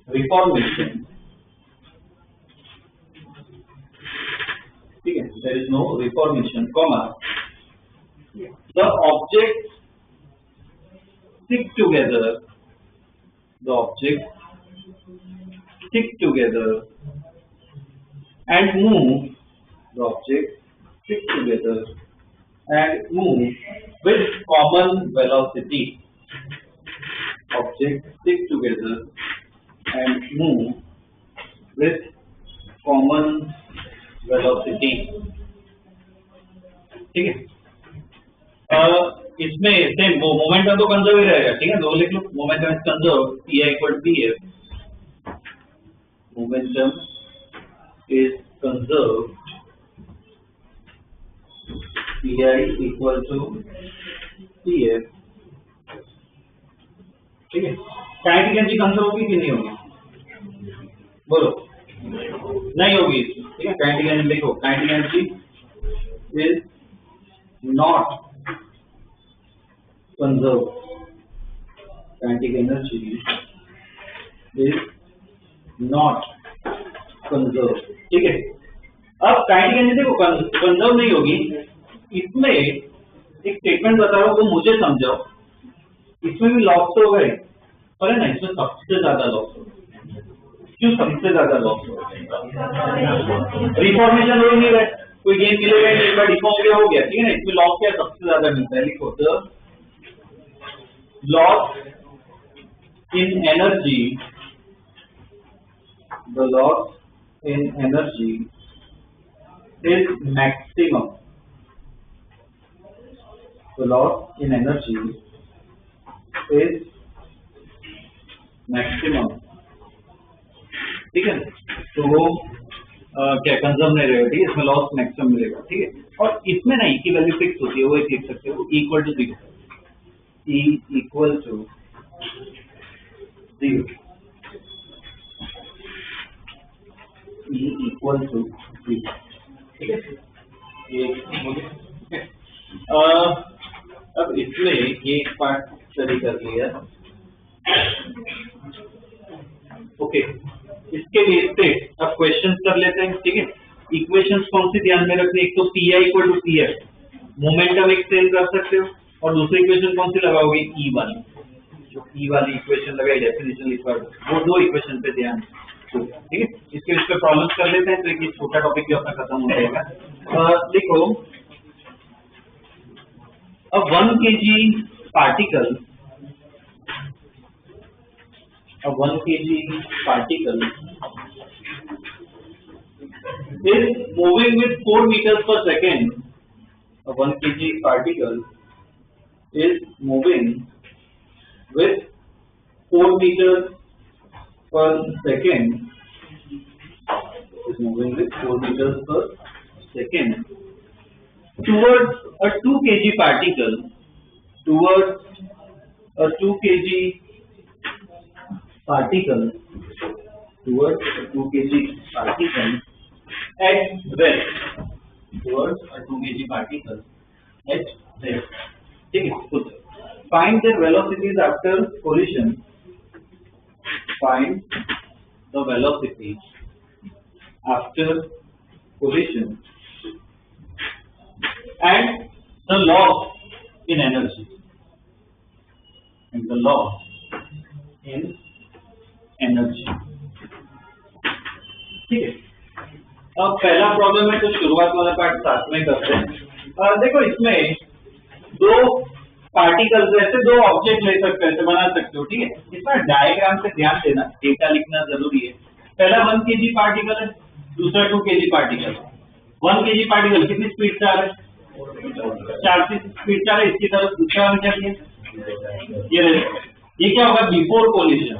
S3: reformation. ठीक है, there is no reformation, comma, the objects stick together, the objects stick together and move, the objects stick together and move with common velocity, objects stick together and move with common velocity। ठीक है, इसमें same वो momentum तो conserve ही रहेगा। ठीक है, दो लिख लो, momentum conserve, P equal to F, momentum is conserve, P equal to F। ठीक है, काइनेटिक एनर्जी कंजर्व होगी कि नहीं होगी, बोलो, नहीं होगी। ठीक है, काइनेटिक एनर्जी लिखो, kinetic energy is not conserve, kinetic energy is not conserve। ठीक है, अब काइनेटिक एनर्जी देखो कंजर्व नहीं होगी, इसमें एक स्टेटमेंट बता रहा हूं, वो मुझे समझाओ। इसमें भी लॉस तो होगा ही, पर है ना, इसमें सबसे ज्यादा लॉस होगा। क्यों सबसे ज्यादा लॉस होगा, रिफॉर्मेशन हो नहीं रहा है, कोई गेन मिलेगा नहीं, एक बार डिफॉर्म हो गया। ठीक है ना, इसमें लॉस क्या सबसे ज्यादा मिलता है, लिखो, loss in energy, the loss in energy is maximum, the loss in energy is maximum। ठीक है, तो वो क्या कंजर्व नहीं रहेगा। ठीक है, इसमें लॉस मैक्सिमम मिलेगा। ठीक है, और इसमें ना ई की वैल्यू फिक्स होती है, वो एक लिख सकते हो, equal to 0, E equal to 0, E equal to 0। ठीक है, ये अब इसमें ये पार्ट स्टडी कर लिया। ओके, इसके लिए स्टेट अब क्वेश्चन कर लेते हैं। ठीक है, इक्वेशंस कौन सी ध्यान में रखनी, एक तो P I equal to P F, momentum exchange कर सकते हो, और दूसरी इक्वेशन कौन सी लगाओगे, ई वाली, जो ई वाली इक्वेशन लगाई डेफिनेशन लिखवा वो दो इक्वेशन पे ध्यान, ठीक है। इसके इस पे प्रॉब्लम कर लेते हैं, तो एक छोटा टॉपिक भी अपना खत्म हो जाएगा। देखो, a 1 kg particle, a 1 kg particle is moving with 4 meters per second. A 1 kg particle is moving with 4 meters per second. Is moving with 4 meters per second towards a 2 kg particle, towards a 2 kg particle, towards a 2 kg particle at rest, towards a 2 kg particle at rest. ठीक है, तो find their velocities after collision, find the velocity after collision and the loss in energy, and the loss in energy, ठीक है। अब पहला problem है, तो शुरुआत वाला पार्ट साथ में करते हैं। देखो, इसमें दो पार्टिकल्स, ऐसे दो ऑब्जेक्ट ले सकते हैं, बना सकते हो, ठीक है। इसमें डायग्राम से ध्यान देना, डेटा लिखना जरूरी है। पहला 1 kg पार्टिकल है, दूसरा 2 kg पार्टिकल। 1 kg पार्टिकल कितनी स्पीड से आ रहा है, 4 की स्पीड से आ रहा है। इसकी तरफ दूसरा वाला क्या किया, ये क्या होगा, बिफोर कोलिजन,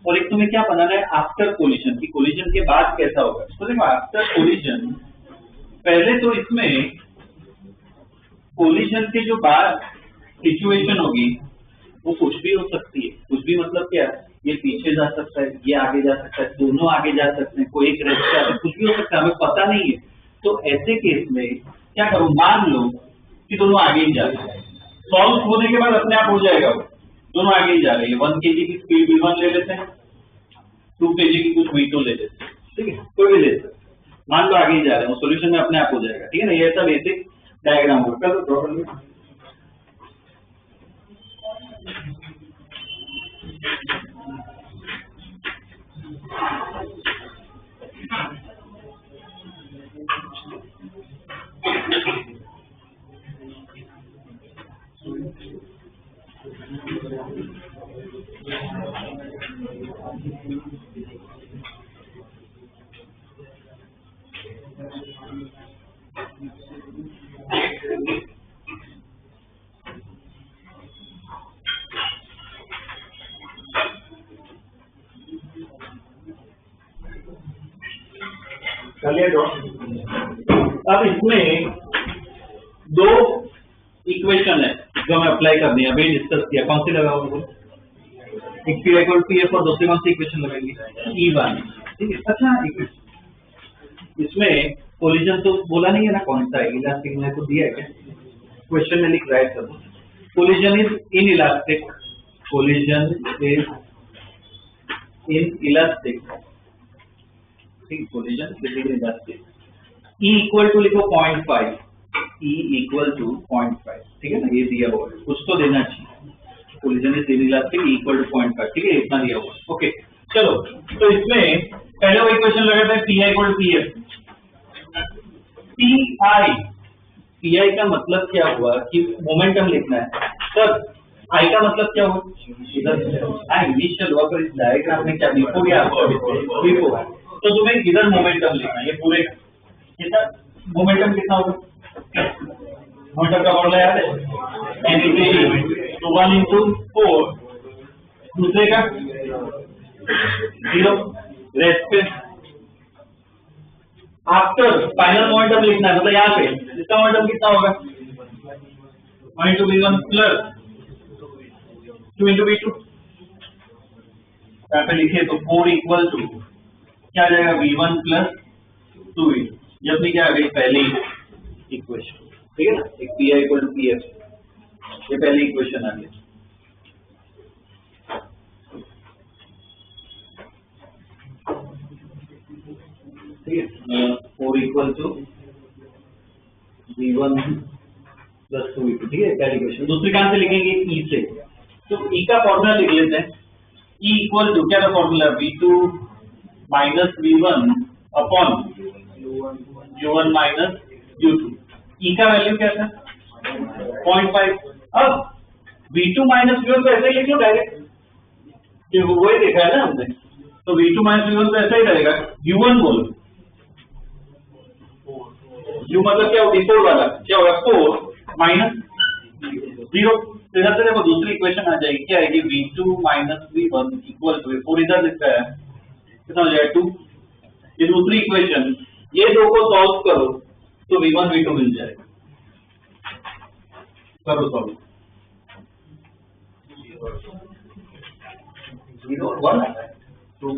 S3: और एक तुम्हें क्या बनाना है, आफ्टर कोलिजन, की कोलिजन के बाद कैसा होगा। तो देखो, आफ्टर कोलिजन, पहले तो इसमें कोलिजन के जो बाद सिचुएशन होगी वो कुछ भी हो सकती है। कुछ भी मतलब क्या, ये पीछे जा सकता है, ये आगे जा सकता है, दोनों आगे जा सकते हैं, कोई एक रेस्ट कर, कुछ भी हो सकता है, हमें पता नहीं है। तो ऐसे केस में क्या करो, मान लो कि दोनों आगे ही जा रहे हैं, सॉल्व होने के बाद अपने आप हो जाएगा, वो दोनों आगे ही जा रहे हैं। 1 kg की स्पीड v1 ले लेते हैं, 2 kg की कुछ v2 ले लेते हैं, ठीक है, कोई भी ले सकते, मान लो आगे ही जा रहे हैं, सोल्यूशन में अपने आप हो जाएगा, ठीक है ना। ये सब बेसिक डायग्राम होगा, तो प्रॉब्लम चलिए। अब इसमें दो इक्वेशन है जो हमें अप्लाई करनी है, अभी डिस्कस किया। कौन सी लगाओगे, एक पी इक्वल टू एफ, और दूसरी कौन सी इक्वेशन लगाएंगे, ई वन, ठीक है। अच्छा, इसमें कोलिजन तो बोला नहीं है ना, कौन सा है, इलास्टिक में तो दिया है क्या, क्वेश्चन में लिख रहा है सब। Collision is inelastic, collision is inelastic, collision is inelastic. E equal to लिखो 0.5, E इक्वल टू 0.5, ठीक है ना, ये दिया हुआ है, कुछ तो देना चाहिए। Collision is inelastic, E equal to 0.5, ठीक है, इतना दिया हुआ है, ओके। चलो, तो इसमें पहले वो इक्वेशन लगाते हैं, PI equal to PF। PI का मतलब क्या हुआ कि मोमेंटम लिखना है सर, I का मतलब क्या हुआ, इधर इनिशियल हुआ, पर इस डायग्राम में क्या बिफोर या आफ्टर, बिफोर, तो तुम्हें इधर मोमेंटम लिखना है, ये पूरे कितना मोमेंटम कितना होगा, मोमेंटम का फॉर्मूला याद है, तो 1 into 4, दूसरे का 0, रेस्ट पे आफ्टर फाइनल मोमेंटम लिखना है, मतलब यहाँ पे इसका मोमेंटम कितना होगा, 1 into v1 plus 2 into v2, यहाँ पे लिखे तो 4 इक्वल टू क्या आ जाएगा, v1 प्लस 2v2, ये अपनी क्या आ गई पहली इक्वेशन, ठीक है ना, एक PI इक्वल टू PF, ये पहली इक्वेशन आ गई। ठीक है, 4 equal equal to V1 plus 2V2, ठीक है पहली क्वेश्चन। दूसरी कहां से लिखेंगे, E से। तो E का फॉर्मूला लिख लेते हैं। E इक्वल टू क्या था formula, V2 minus V1 upon U1 minus U2। E का वैल्यू क्या था 0.5। अब V2 माइनस V1 तो ऐसे ही लिख लो डायरेक्ट, क्योंकि वही देखा है ना हमने। तो V2 माइनस V1 तो ऐसा ही रहेगा। U1 बोलो, U मतलब क्या होगी 4 वाला, क्या होगा 4 माइनस 0। तो इधर से देखो दूसरी इक्वेशन आ जाएगी, क्या आएगी V2 minus V1 equal to 4 इधर लिखा है, कितना हो जाएगा 2। ये दूसरी इक्वेशन, ये दो को सॉल्व करो तो V1 V2 मिल जाएगा। करो सॉल्व, 0 1 2।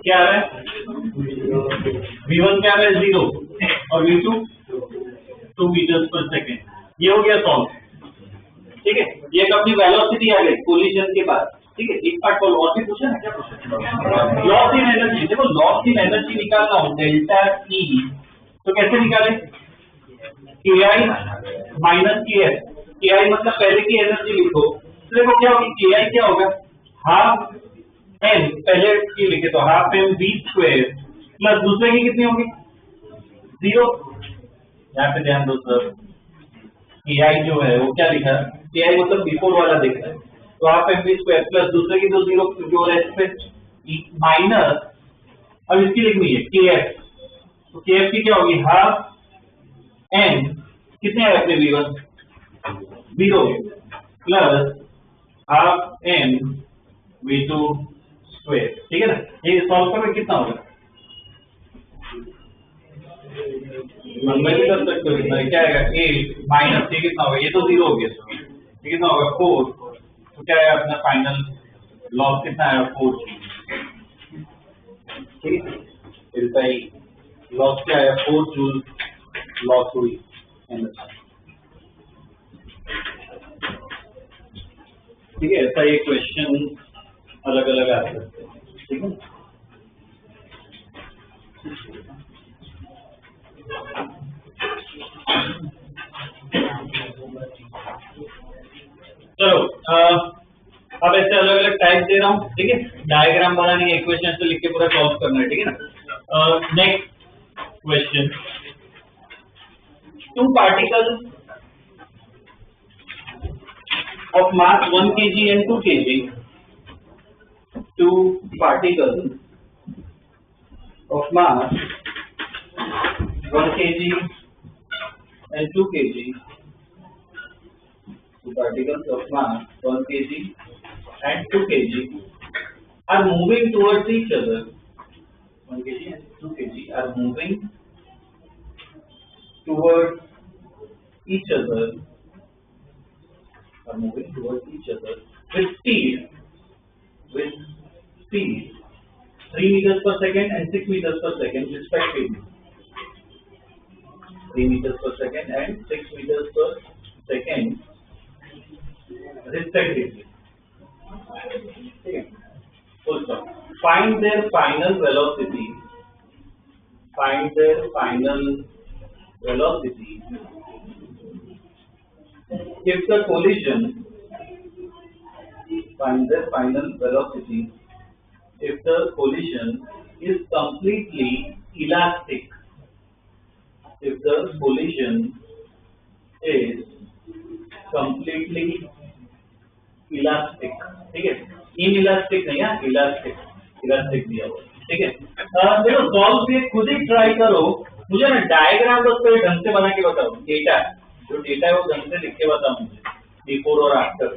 S3: क्या है V1 क्या है 0 और V2 2 मीटर्स पर सेकेंड। ये हो गया सॉल्व, ठीक है। ये एक अपनी वेलोसिटी आ गई कोलिजन के बाद, ठीक है। एक पार्ट को और भी पूछा है, क्या पूछा, लॉस इन एनर्जी। देखो लॉस इन एनर्जी निकालना हो डेल्टा E, तो कैसे निकाले, KI माइनस KS। KI मतलब पहले की एनर्जी लिखो, तो देखो क्या होगी KI क्या होगा हाफ m, पहले की लिखे तो half m v square plus दूसरे की कितनी होगी 0। यहाँ पे ध्यान दो सर, KI जो है वो क्या लिखा, KI मतलब बिफोर वाला दिख रहा है, तो half m v square plus दूसरे की तो 0 जो है इस पे माइनस, अब इसकी लिखनी है KF, तो KF की क्या होगी हाफ m, कितने आए अपने V1 0 plus half m V2 square, ठीक है ना। ये सॉल्व करोगे कितना होगा, मन में भी कर सकते हो कितना, क्या आएगा 8 माइनस ये कितना होगा, ये तो 0 हो गया, ये कितना होगा 4, तो क्या आएगा अपना फाइनल लॉस कितना आएगा 4, ठीक है। फिर लॉस क्या आया 4 जूल लॉस हुई एनर्जी, ठीक है। ऐसा ये क्वेश्चन अलग अलग आ सकते हैं, ठीक है। चलो अब ऐसे अलग अलग टाइप दे रहा हूँ, ठीक है। डायग्राम बनानी है, इक्वेशन से लिख के पूरा सॉल्व करना है, ठीक है ना। Next question, 2 particles of mass 1 kg and 2 kg, 2 particles of mass 1 kg and 2 kg, 2 particles of mass 1 kg and 2 kg are moving towards each other. 1 kg and 2 kg are moving towards each other, are moving towards each other with speed 3 meters per second and 6 meters per second respectively. 3 meters per second and 6 meters per second respectively. Okay. Full stop. Find their final velocity. Find their final velocity if the collision. Find their final velocity if the collision is completely elastic. If the collision is completely elastic, ठीक है, inelastic नहीं है, elastic. इधर लिख दिया हुआ, ठीक है। देखो सॉल्व पे खुद ही ट्राई करो, मुझे ना डायग्राम बस कोई ढंग से बना के बताओ, डेटा जो डेटा है वो ढंग से लिख के बताओ मुझे, बिफोर और आफ्टर।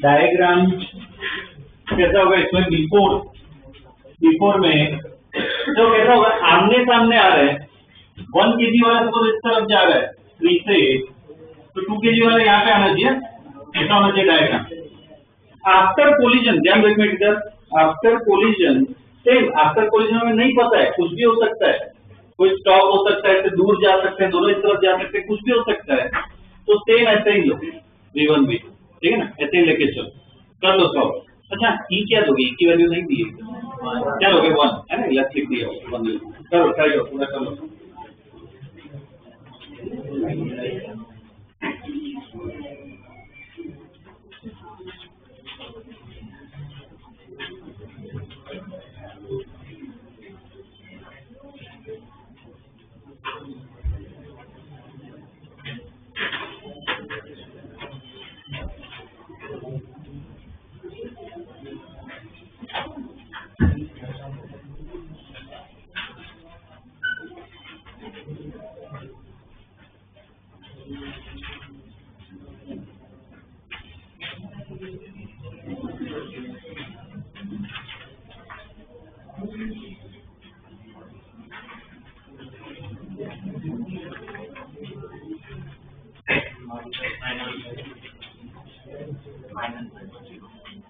S3: डायग्राम कैसा होगा इसमें, बिफोर में जो कैसा होगा, आमने सामने आ रहे हैं, 1 kg वाला तो इस तरफ जा रहा है 3 से 8, तो 2 kg वाला यहाँ पे आना चाहिए, ऐसा होना चाहिए डायग्राम। आफ्टर कोलिजन, ध्यान रखना इधर, after collision same, after collision में नहीं पता है, कुछ भी हो सकता है, कोई स्टॉप हो सकता है, दूर जा सकते हैं, दोनों इस तरफ जा सकते हैं, कुछ भी हो सकता है, तो सेम ऐसे ही लो V1 भी, ठीक है ना, ऐसे ही लेके चलो, कर लो सॉल्व। अच्छा ई क्या दोगे, ई की वैल्यू नहीं दी है, क्या लोगे 1 है ना, लेफ्ट लिख दिया 1, करो ट्राई करो पूरा कर लो।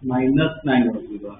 S3: -9 होगा,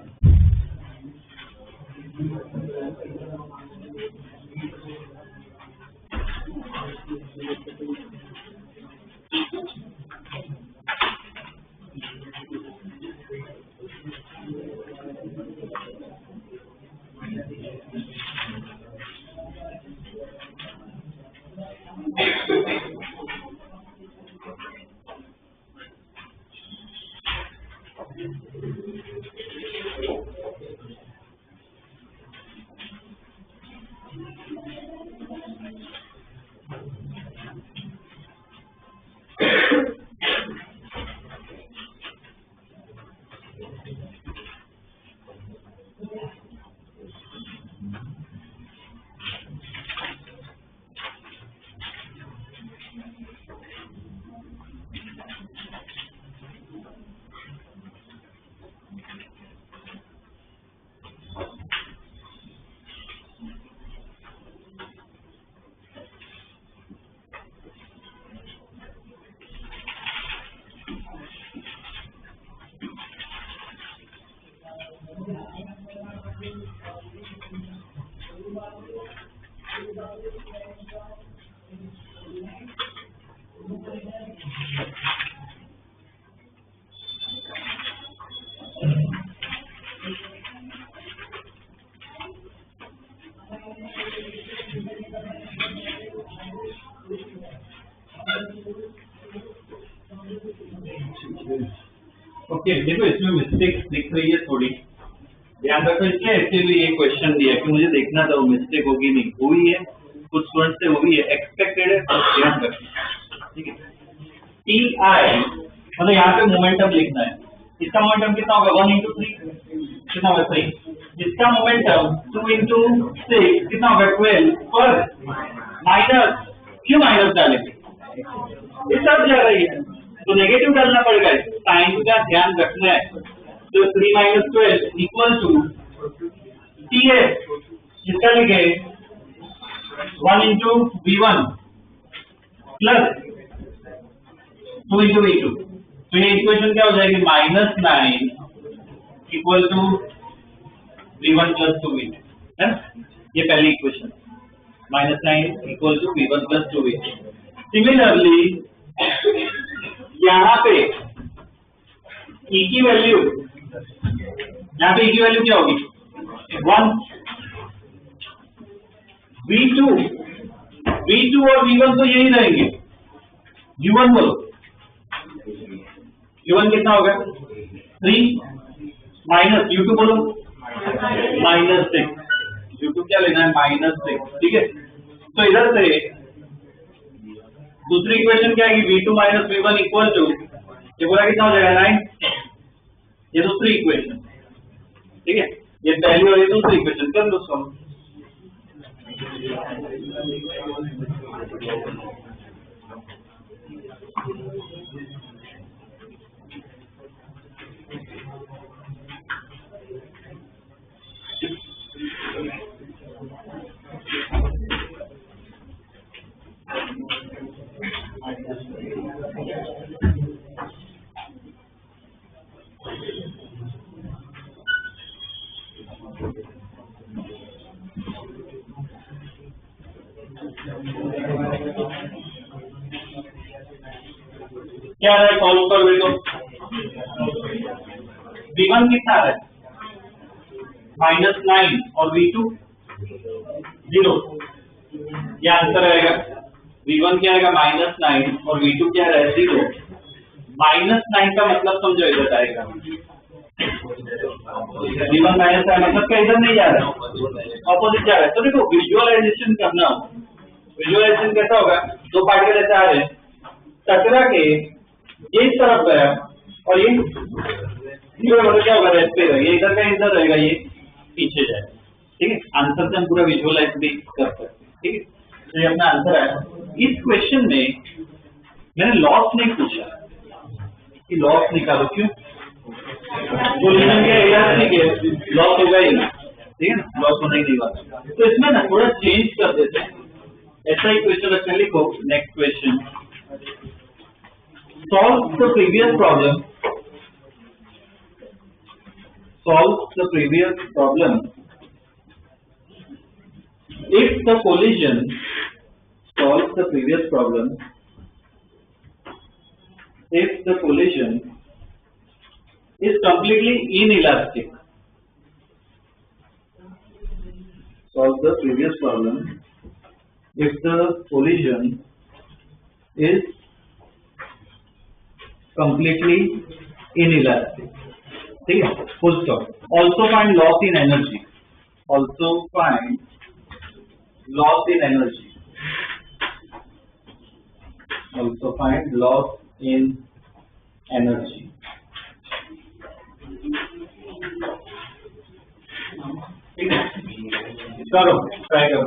S3: ओके देखो इसमें मिस्टेक दिख रही है थोड़ी, ध्यान रखो। इसलिए ऐसे भी ये क्वेश्चन दिया कि मुझे देखना था वो मिस्टेक होगी नहीं, हुई है कुछ स्टूडेंट से, हुई है, एक्सपेक्टेड है, तो ध्यान रखना, ठीक है। टी आई मतलब यहाँ पे मोमेंटम लिखना है, इसका मोमेंटम कितना होगा 1 into 3 कितना होगा 3, इसका मोमेंटम 2 into 6 कितना होगा 12 पर माइनस, क्यों माइनस डालेंगे, इस तरफ जा रही है तो नेगेटिव डालना पड़ेगा, साइन का ध्यान रखना है। तो 3 minus 12 इक्वल टू टी है, इसका लिखे 1 into V1 plus 2 into V2, तो ये इक्वेशन क्या हो जाएगी -9 equal to V1 plus 2V2 है ना, ये पहली equation -9 equal to V1 plus 2V2। Similarly यहाँ पे E की वैल्यू, यहाँ पे E की वैल्यू क्या होगी 1, V2 और V1 तो यही रहेंगे, U1 बोलो, U1 कितना होगा 3 माइनस U2 बोलो -6, U2 क्या लेना है -6, ठीक है। तो इधर से दूसरी इक्वेशन क्या है V2 minus V1 equal to, ये पूरा कितना हो जाएगा 9, ये दूसरी इक्वेशन, ठीक है, ये पहली और ये दूसरी इक्वेशन कर लो सॉल्व। क्या आ रहा है सॉल्व कर देखो, V1 कितना आ रहा है -9 और V2 0, ये आंसर आएगा। V1 क्या आएगा -9 और V2 क्या है 0, -9 का मतलब समझो इधर आएगा, V1 माइनस का मतलब क्या इधर नहीं जा रहा है, ऑपोजिट जा रहा है। तो देखो विजुअलाइजेशन करना हो, विजुअलाइजेशन कैसा होगा, दो पार्टिकल ऐसे आ रहे हैं, टकरा के ये इस तरफ गया और ये मतलब क्या होगा रेस्ट पे रहेगा, ये इधर का इधर रहेगा, ये पीछे जाएगा, ठीक है। आंसर से हम पूरा विजुअलाइज भी कर सकते हैं, ठीक है। तो ये अपना आंसर है। इस क्वेश्चन में मैंने लॉस नहीं पूछा कि लॉस निकालो, क्यों, कोलिजन के इलास्टिक है, लॉस होगा ही नहीं, ठीक है ना, लॉस होना ही नहीं वाला। तो इसमें ना थोड़ा चेंज कर देते हैं, ऐसा ही क्वेश्चन रखने लिखो। Next question, solve the previous problem, solve the previous problem if the collision, solve the previous problem if the collision is completely inelastic, solve the previous problem if the collision is completely inelastic, ठीक है, full stop. Also find loss in energy, also find loss in energy, also find loss in energy, ठीक है, करो try करो।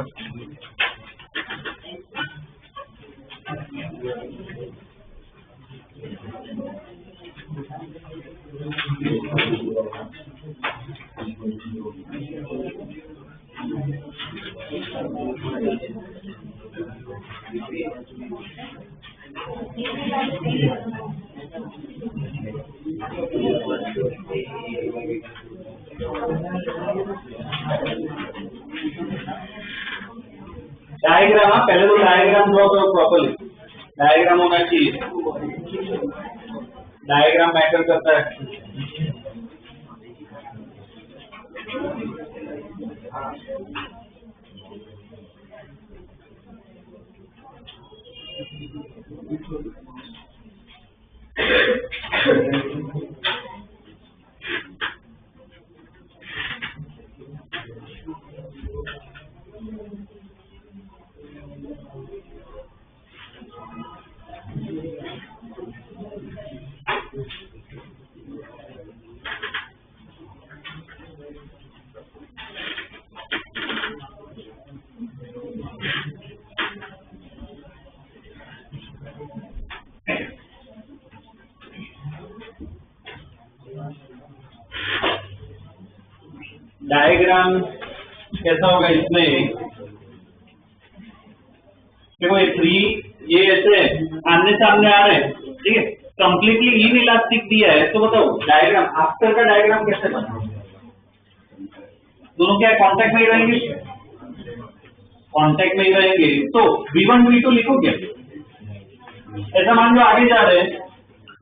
S3: Diagram, पहले तो diagram draw करो properly, diagram होना चाहिए, डायग्राम मैटर करता है। डायग्राम कैसा होगा इसमें? देखो ये 3 ये ऐसे आमने सामने आ रहे हैं, ठीक है, कंप्लीटली इन इलास्टिक दिया है, तो बताओ डायग्राम आफ्टर का डायग्राम कैसे बना? दोनों क्या कांटेक्ट में ही रहेंगे? कांटेक्ट में ही रहेंगे, तो V1 V2 लिखो क्या? ऐसा मान लो आगे जा रहे हैं,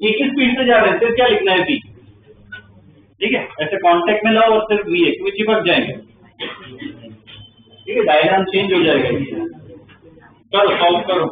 S3: एक ही स्पीड से जा रहे हैं, फिर क्या लिखना है V, ठीक है, ऐसे कांटेक्ट में लाओ और सिर्फ V एक चिपक जाएंगे, ठीक है, डायग्राम चेंज हो जाएगा। चलो सॉल्व करो।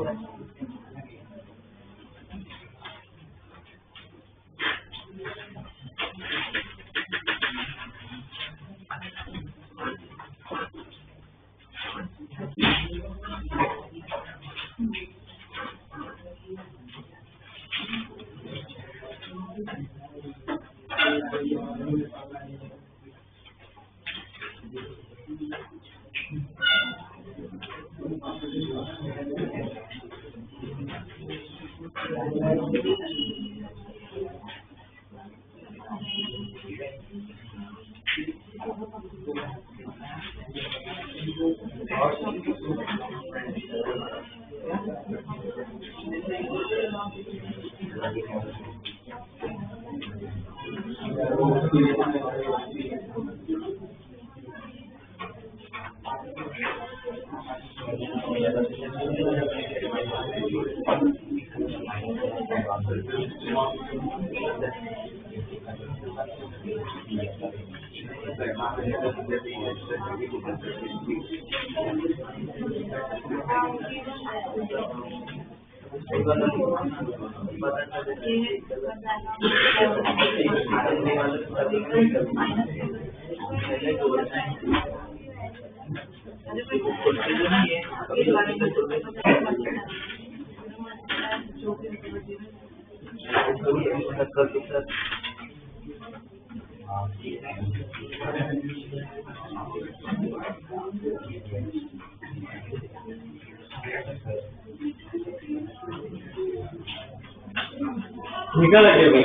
S3: निकल आइए भाई।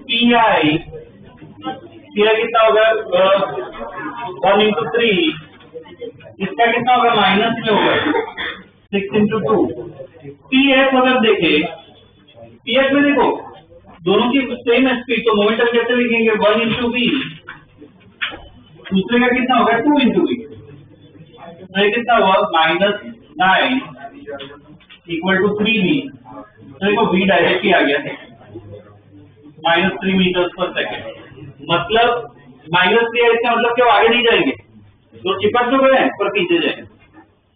S3: PI कितना होगा 1 into 3, इसका कितना होगा माइनस में होगा 6 into 2। PF अगर देखे, PF में देखो दोनों की सेम स्पीड, तो मोमेंटम कैसे लिखेंगे 1 into V, दूसरे का कितना होगा 2 into V, तो कितना हुआ -9 = 3V, तो देखो V डायरेक्ट ही आ गया -3 मीटर्स पर सेकेंड, मतलब -3 है, इसका मतलब कि वो आगे नहीं जाएंगे, तो चिपक जो गए पर पीछे जाएंगे,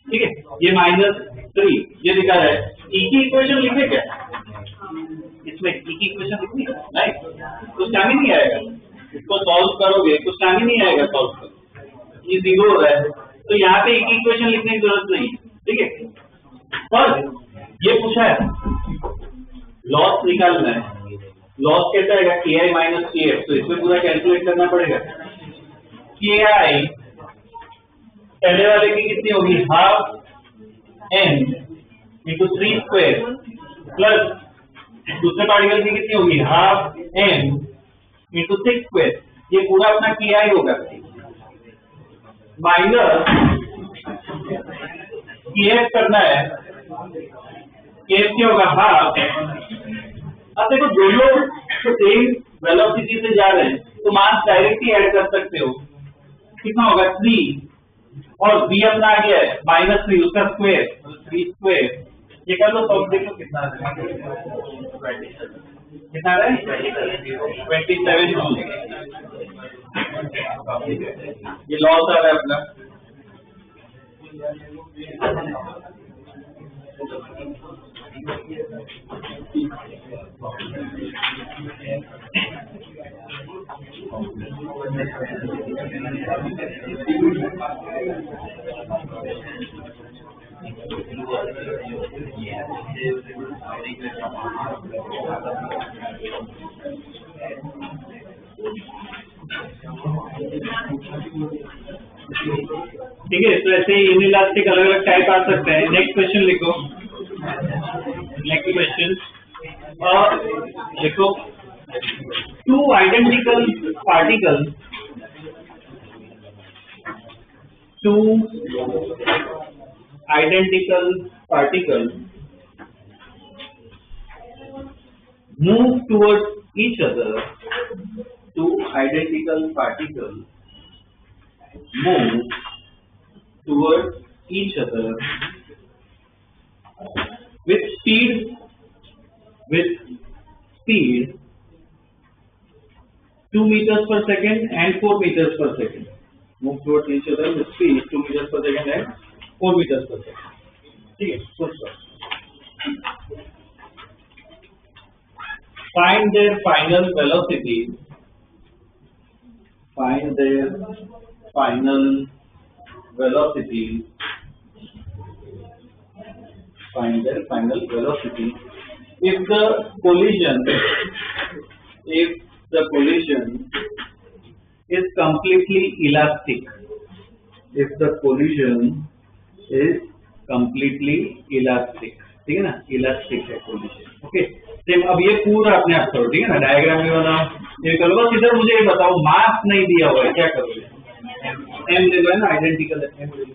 S3: ठीक है, ये -3 ये दिखा रहा है। E की इक्वेशन लिखे क्या इसमें? E की इक्वेशन लिखनी है नहीं, कुछ टाइम ही नहीं आएगा, इसको सॉल्व करोगे कुछ टाइम ही नहीं आएगा सॉल्व कर, ये 0 हो रहा है, तो यहाँ पे एक इक्वेशन लिखने की जरूरत नहीं, ठीक है, पर ये पूछा है लॉस निकालना है, लॉस कैसा आएगा KI माइनस KF, तो इसमें पूरा कैलकुलेट करना पड़ेगा। KI पहले वाले की कितनी होगी 12N into 3 स्क्वायर प्लस दूसरे पार्टिकल की कितनी होगी 12N into 6 स्क्वायर, ये पूरा अपना KI होगा, माइनस KF करना है, KF क्या होगा हाफ। अब देखो दोनों सेम वेलोसिटी से जा रहे हैं, तो मास डायरेक्ट ही ऐड कर सकते हो, कितना होगा 3 और V अपना आ गया है -3, उसका स्क्वायर 3 स्क्वायर, ये कर लो सॉल्व, देखो कितना आ रहा है, कितना आ रहा है 27 जूल, ये लॉस आ रहा है अपना। ठीक है, तो ऐसे ही इनइलास्टिक अलग अलग टाइप आ सकते हैं। नेक्स्ट क्वेश्चन लिखो। नेक्स्ट क्वेश्चन लिखो, two identical particles, two identical particles move towards each other, two identical particles move towards each other with speed 2 meters per second and 4 meters per second. Move towards each other with speed 2 meters per second and 4 meters per second. ठीक है, सोचो। Find their final velocity. Find their final velocity. Find their final velocity. If the collision is completely elastic. If the collision is completely elastic. ठीक है ना, elastic है collision. Okay, same अब ये पूरा अपने आप करो, ठीक है ना, डायग्राम में बनाओ, ये करो। बस इधर मुझे ये बताओ, मास नहीं दिया हुआ है, क्या करोगे? एम ले लो, है ना, आइडेंटिकल है, एम ले लो।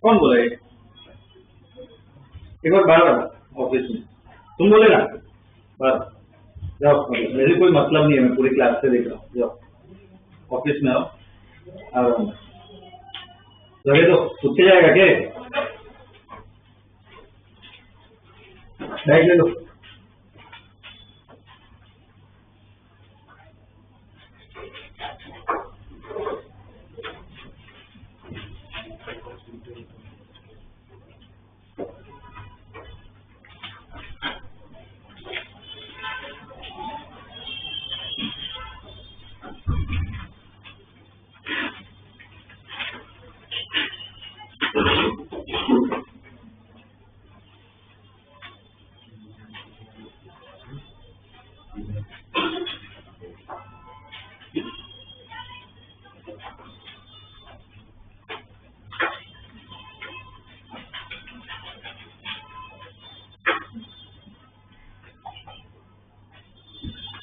S3: कौन बोला ये? एक बार बाहर ऑफिस में तुम बोलेगा, बाहर जाओ। मेरे कोई मतलब नहीं है, मैं पूरी क्लास से देख रहा हूँ। जाओ ऑफिस में, आओ, आ रहा हूँ। लगे तो खुद के जाएगा क्या? बैग ले लो।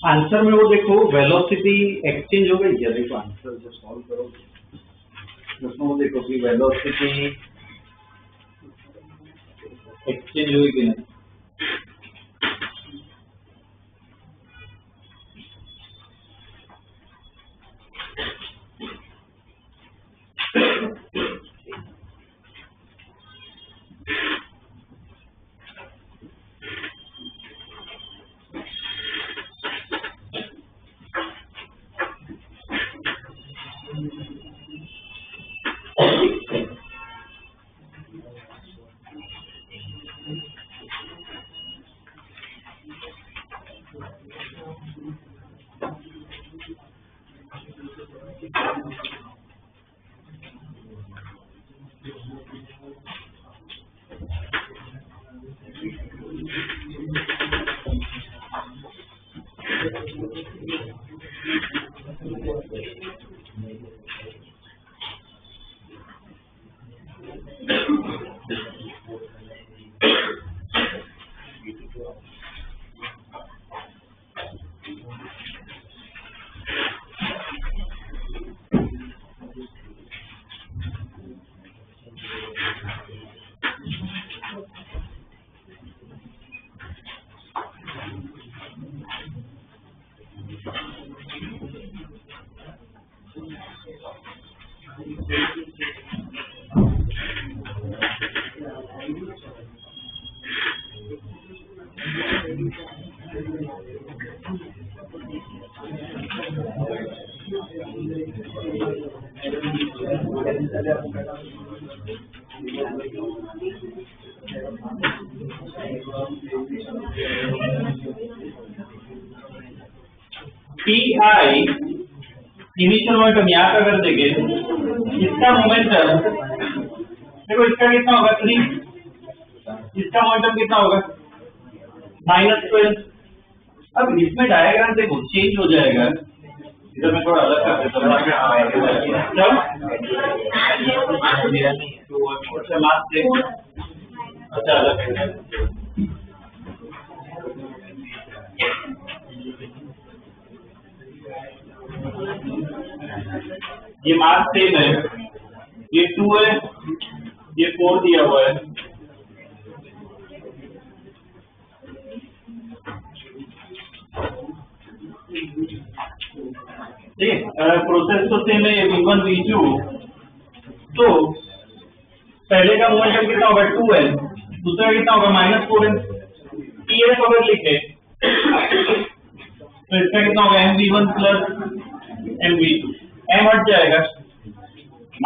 S3: आंसर में वो देखो, वेलोसिटी एक्सचेंज हो गई क्या? देखो आंसर जो सॉल्व करो उसमें वो देखो कि वेलोसिटी एक्सचेंज हुई कि नहीं। PI इनिशियल मोमेंटम यहाँ का कर देंगे, इसका मोमेंटम देखो, इसका कितना होगा 3, इसका मोमेंटम कितना होगा -12। अब इसमें डायग्राम देखो चेंज हो जाएगा, इधर मैं थोड़ा अलग कर देता हूँ। अच्छा लास्ट देखो, अच्छा अलग कर देता हूँ। ये मार्क सेम है, ये 2 है, ये 4 दिया हुआ है। ठीक है, प्रोसेस तो सेम है, V1 V2। तो पहले का मोमेंटम कितना होगा 2 है, दूसरा कितना होगा -4 है। TF अगर लिखे तो इसका कितना होगा MV1 प्लस MV2, M हट जाएगा,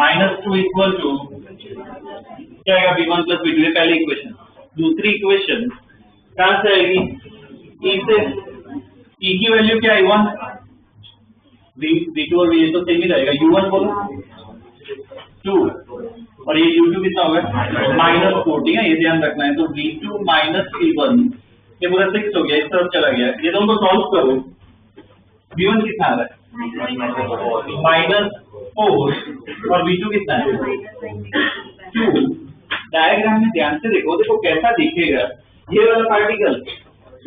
S3: -2 इक्वल टू क्या आएगा V1 प्लस V2। ये पहली इक्वेशन। दूसरी इक्वेशन कहां से आएगी, E से। E की वैल्यू क्या है 1, V2 और V तो सेम ही रहेगा। U1 बोलो 2 और ये U2 कितना होगा -4, ठीक है, ये ध्यान रखना है। तो V2 माइनस V1 ये पूरा 6 हो गया, इस तरफ चला गया। ये दोनों को सॉल्व करो, V1 कितना आ रहा है -4 और V2 कितना है 2। डायग्राम में ध्यान से देखो, देखो कैसा दिखेगा ये वाला पार्टिकल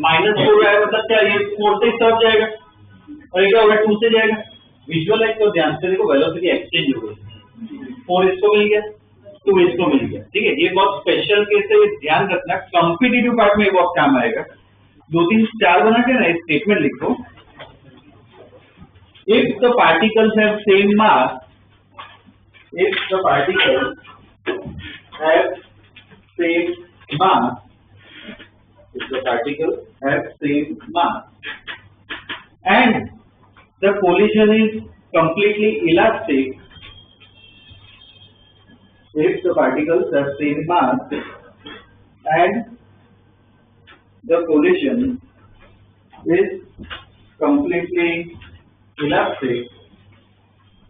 S3: -4 आया, मतलब क्या ये 4 से इस तरफ जाएगा और ये क्या होगा 2 से जाएगा। विजुअलाइज तो ध्यान से देखो, वेलोसिटी एक्सचेंज हो गई, 4 इसको मिल गया, 2 इसको मिल गया। ठीक है, ये बहुत स्पेशल केस है, ध्यान रखना, कॉम्पिटिटिव पार्ट में बहुत काम आएगा। 2 3 4 बना के ना स्टेटमेंट लिखो। If the particles have same mass, if the particles have same mass, if the particles have same mass, and the collision is completely elastic, if the particles have same mass and the collision is completely elastic,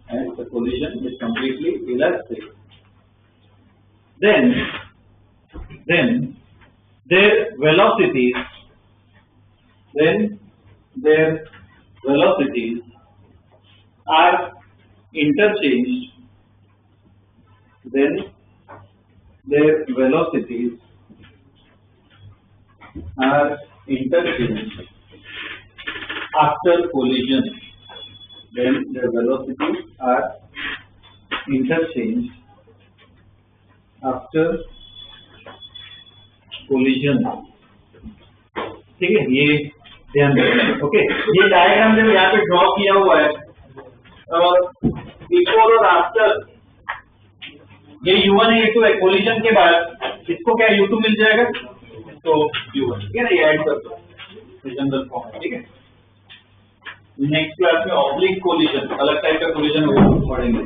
S3: and the collision is completely elastic, then their velocities are interchanged, then their velocities are interchanged after collision, then the velocities are interchanged after collision। ठीक है, ये ध्यान रखना है। Okay, ये diagram जो यहाँ पे ड्रॉ किया हुआ है, बिफोर और आफ्टर, ये U1 है, U2 है। कोलिजन के बाद इसको क्या U2 मिल जाएगा, तो U1, ठीक है ना, ये ऐड कर दो जनरल फॉर्म। ठीक है, नेक्स्ट क्लास में ऑब्लिक कोलिजन, अलग टाइप का कोलिजन पढ़ेंगे।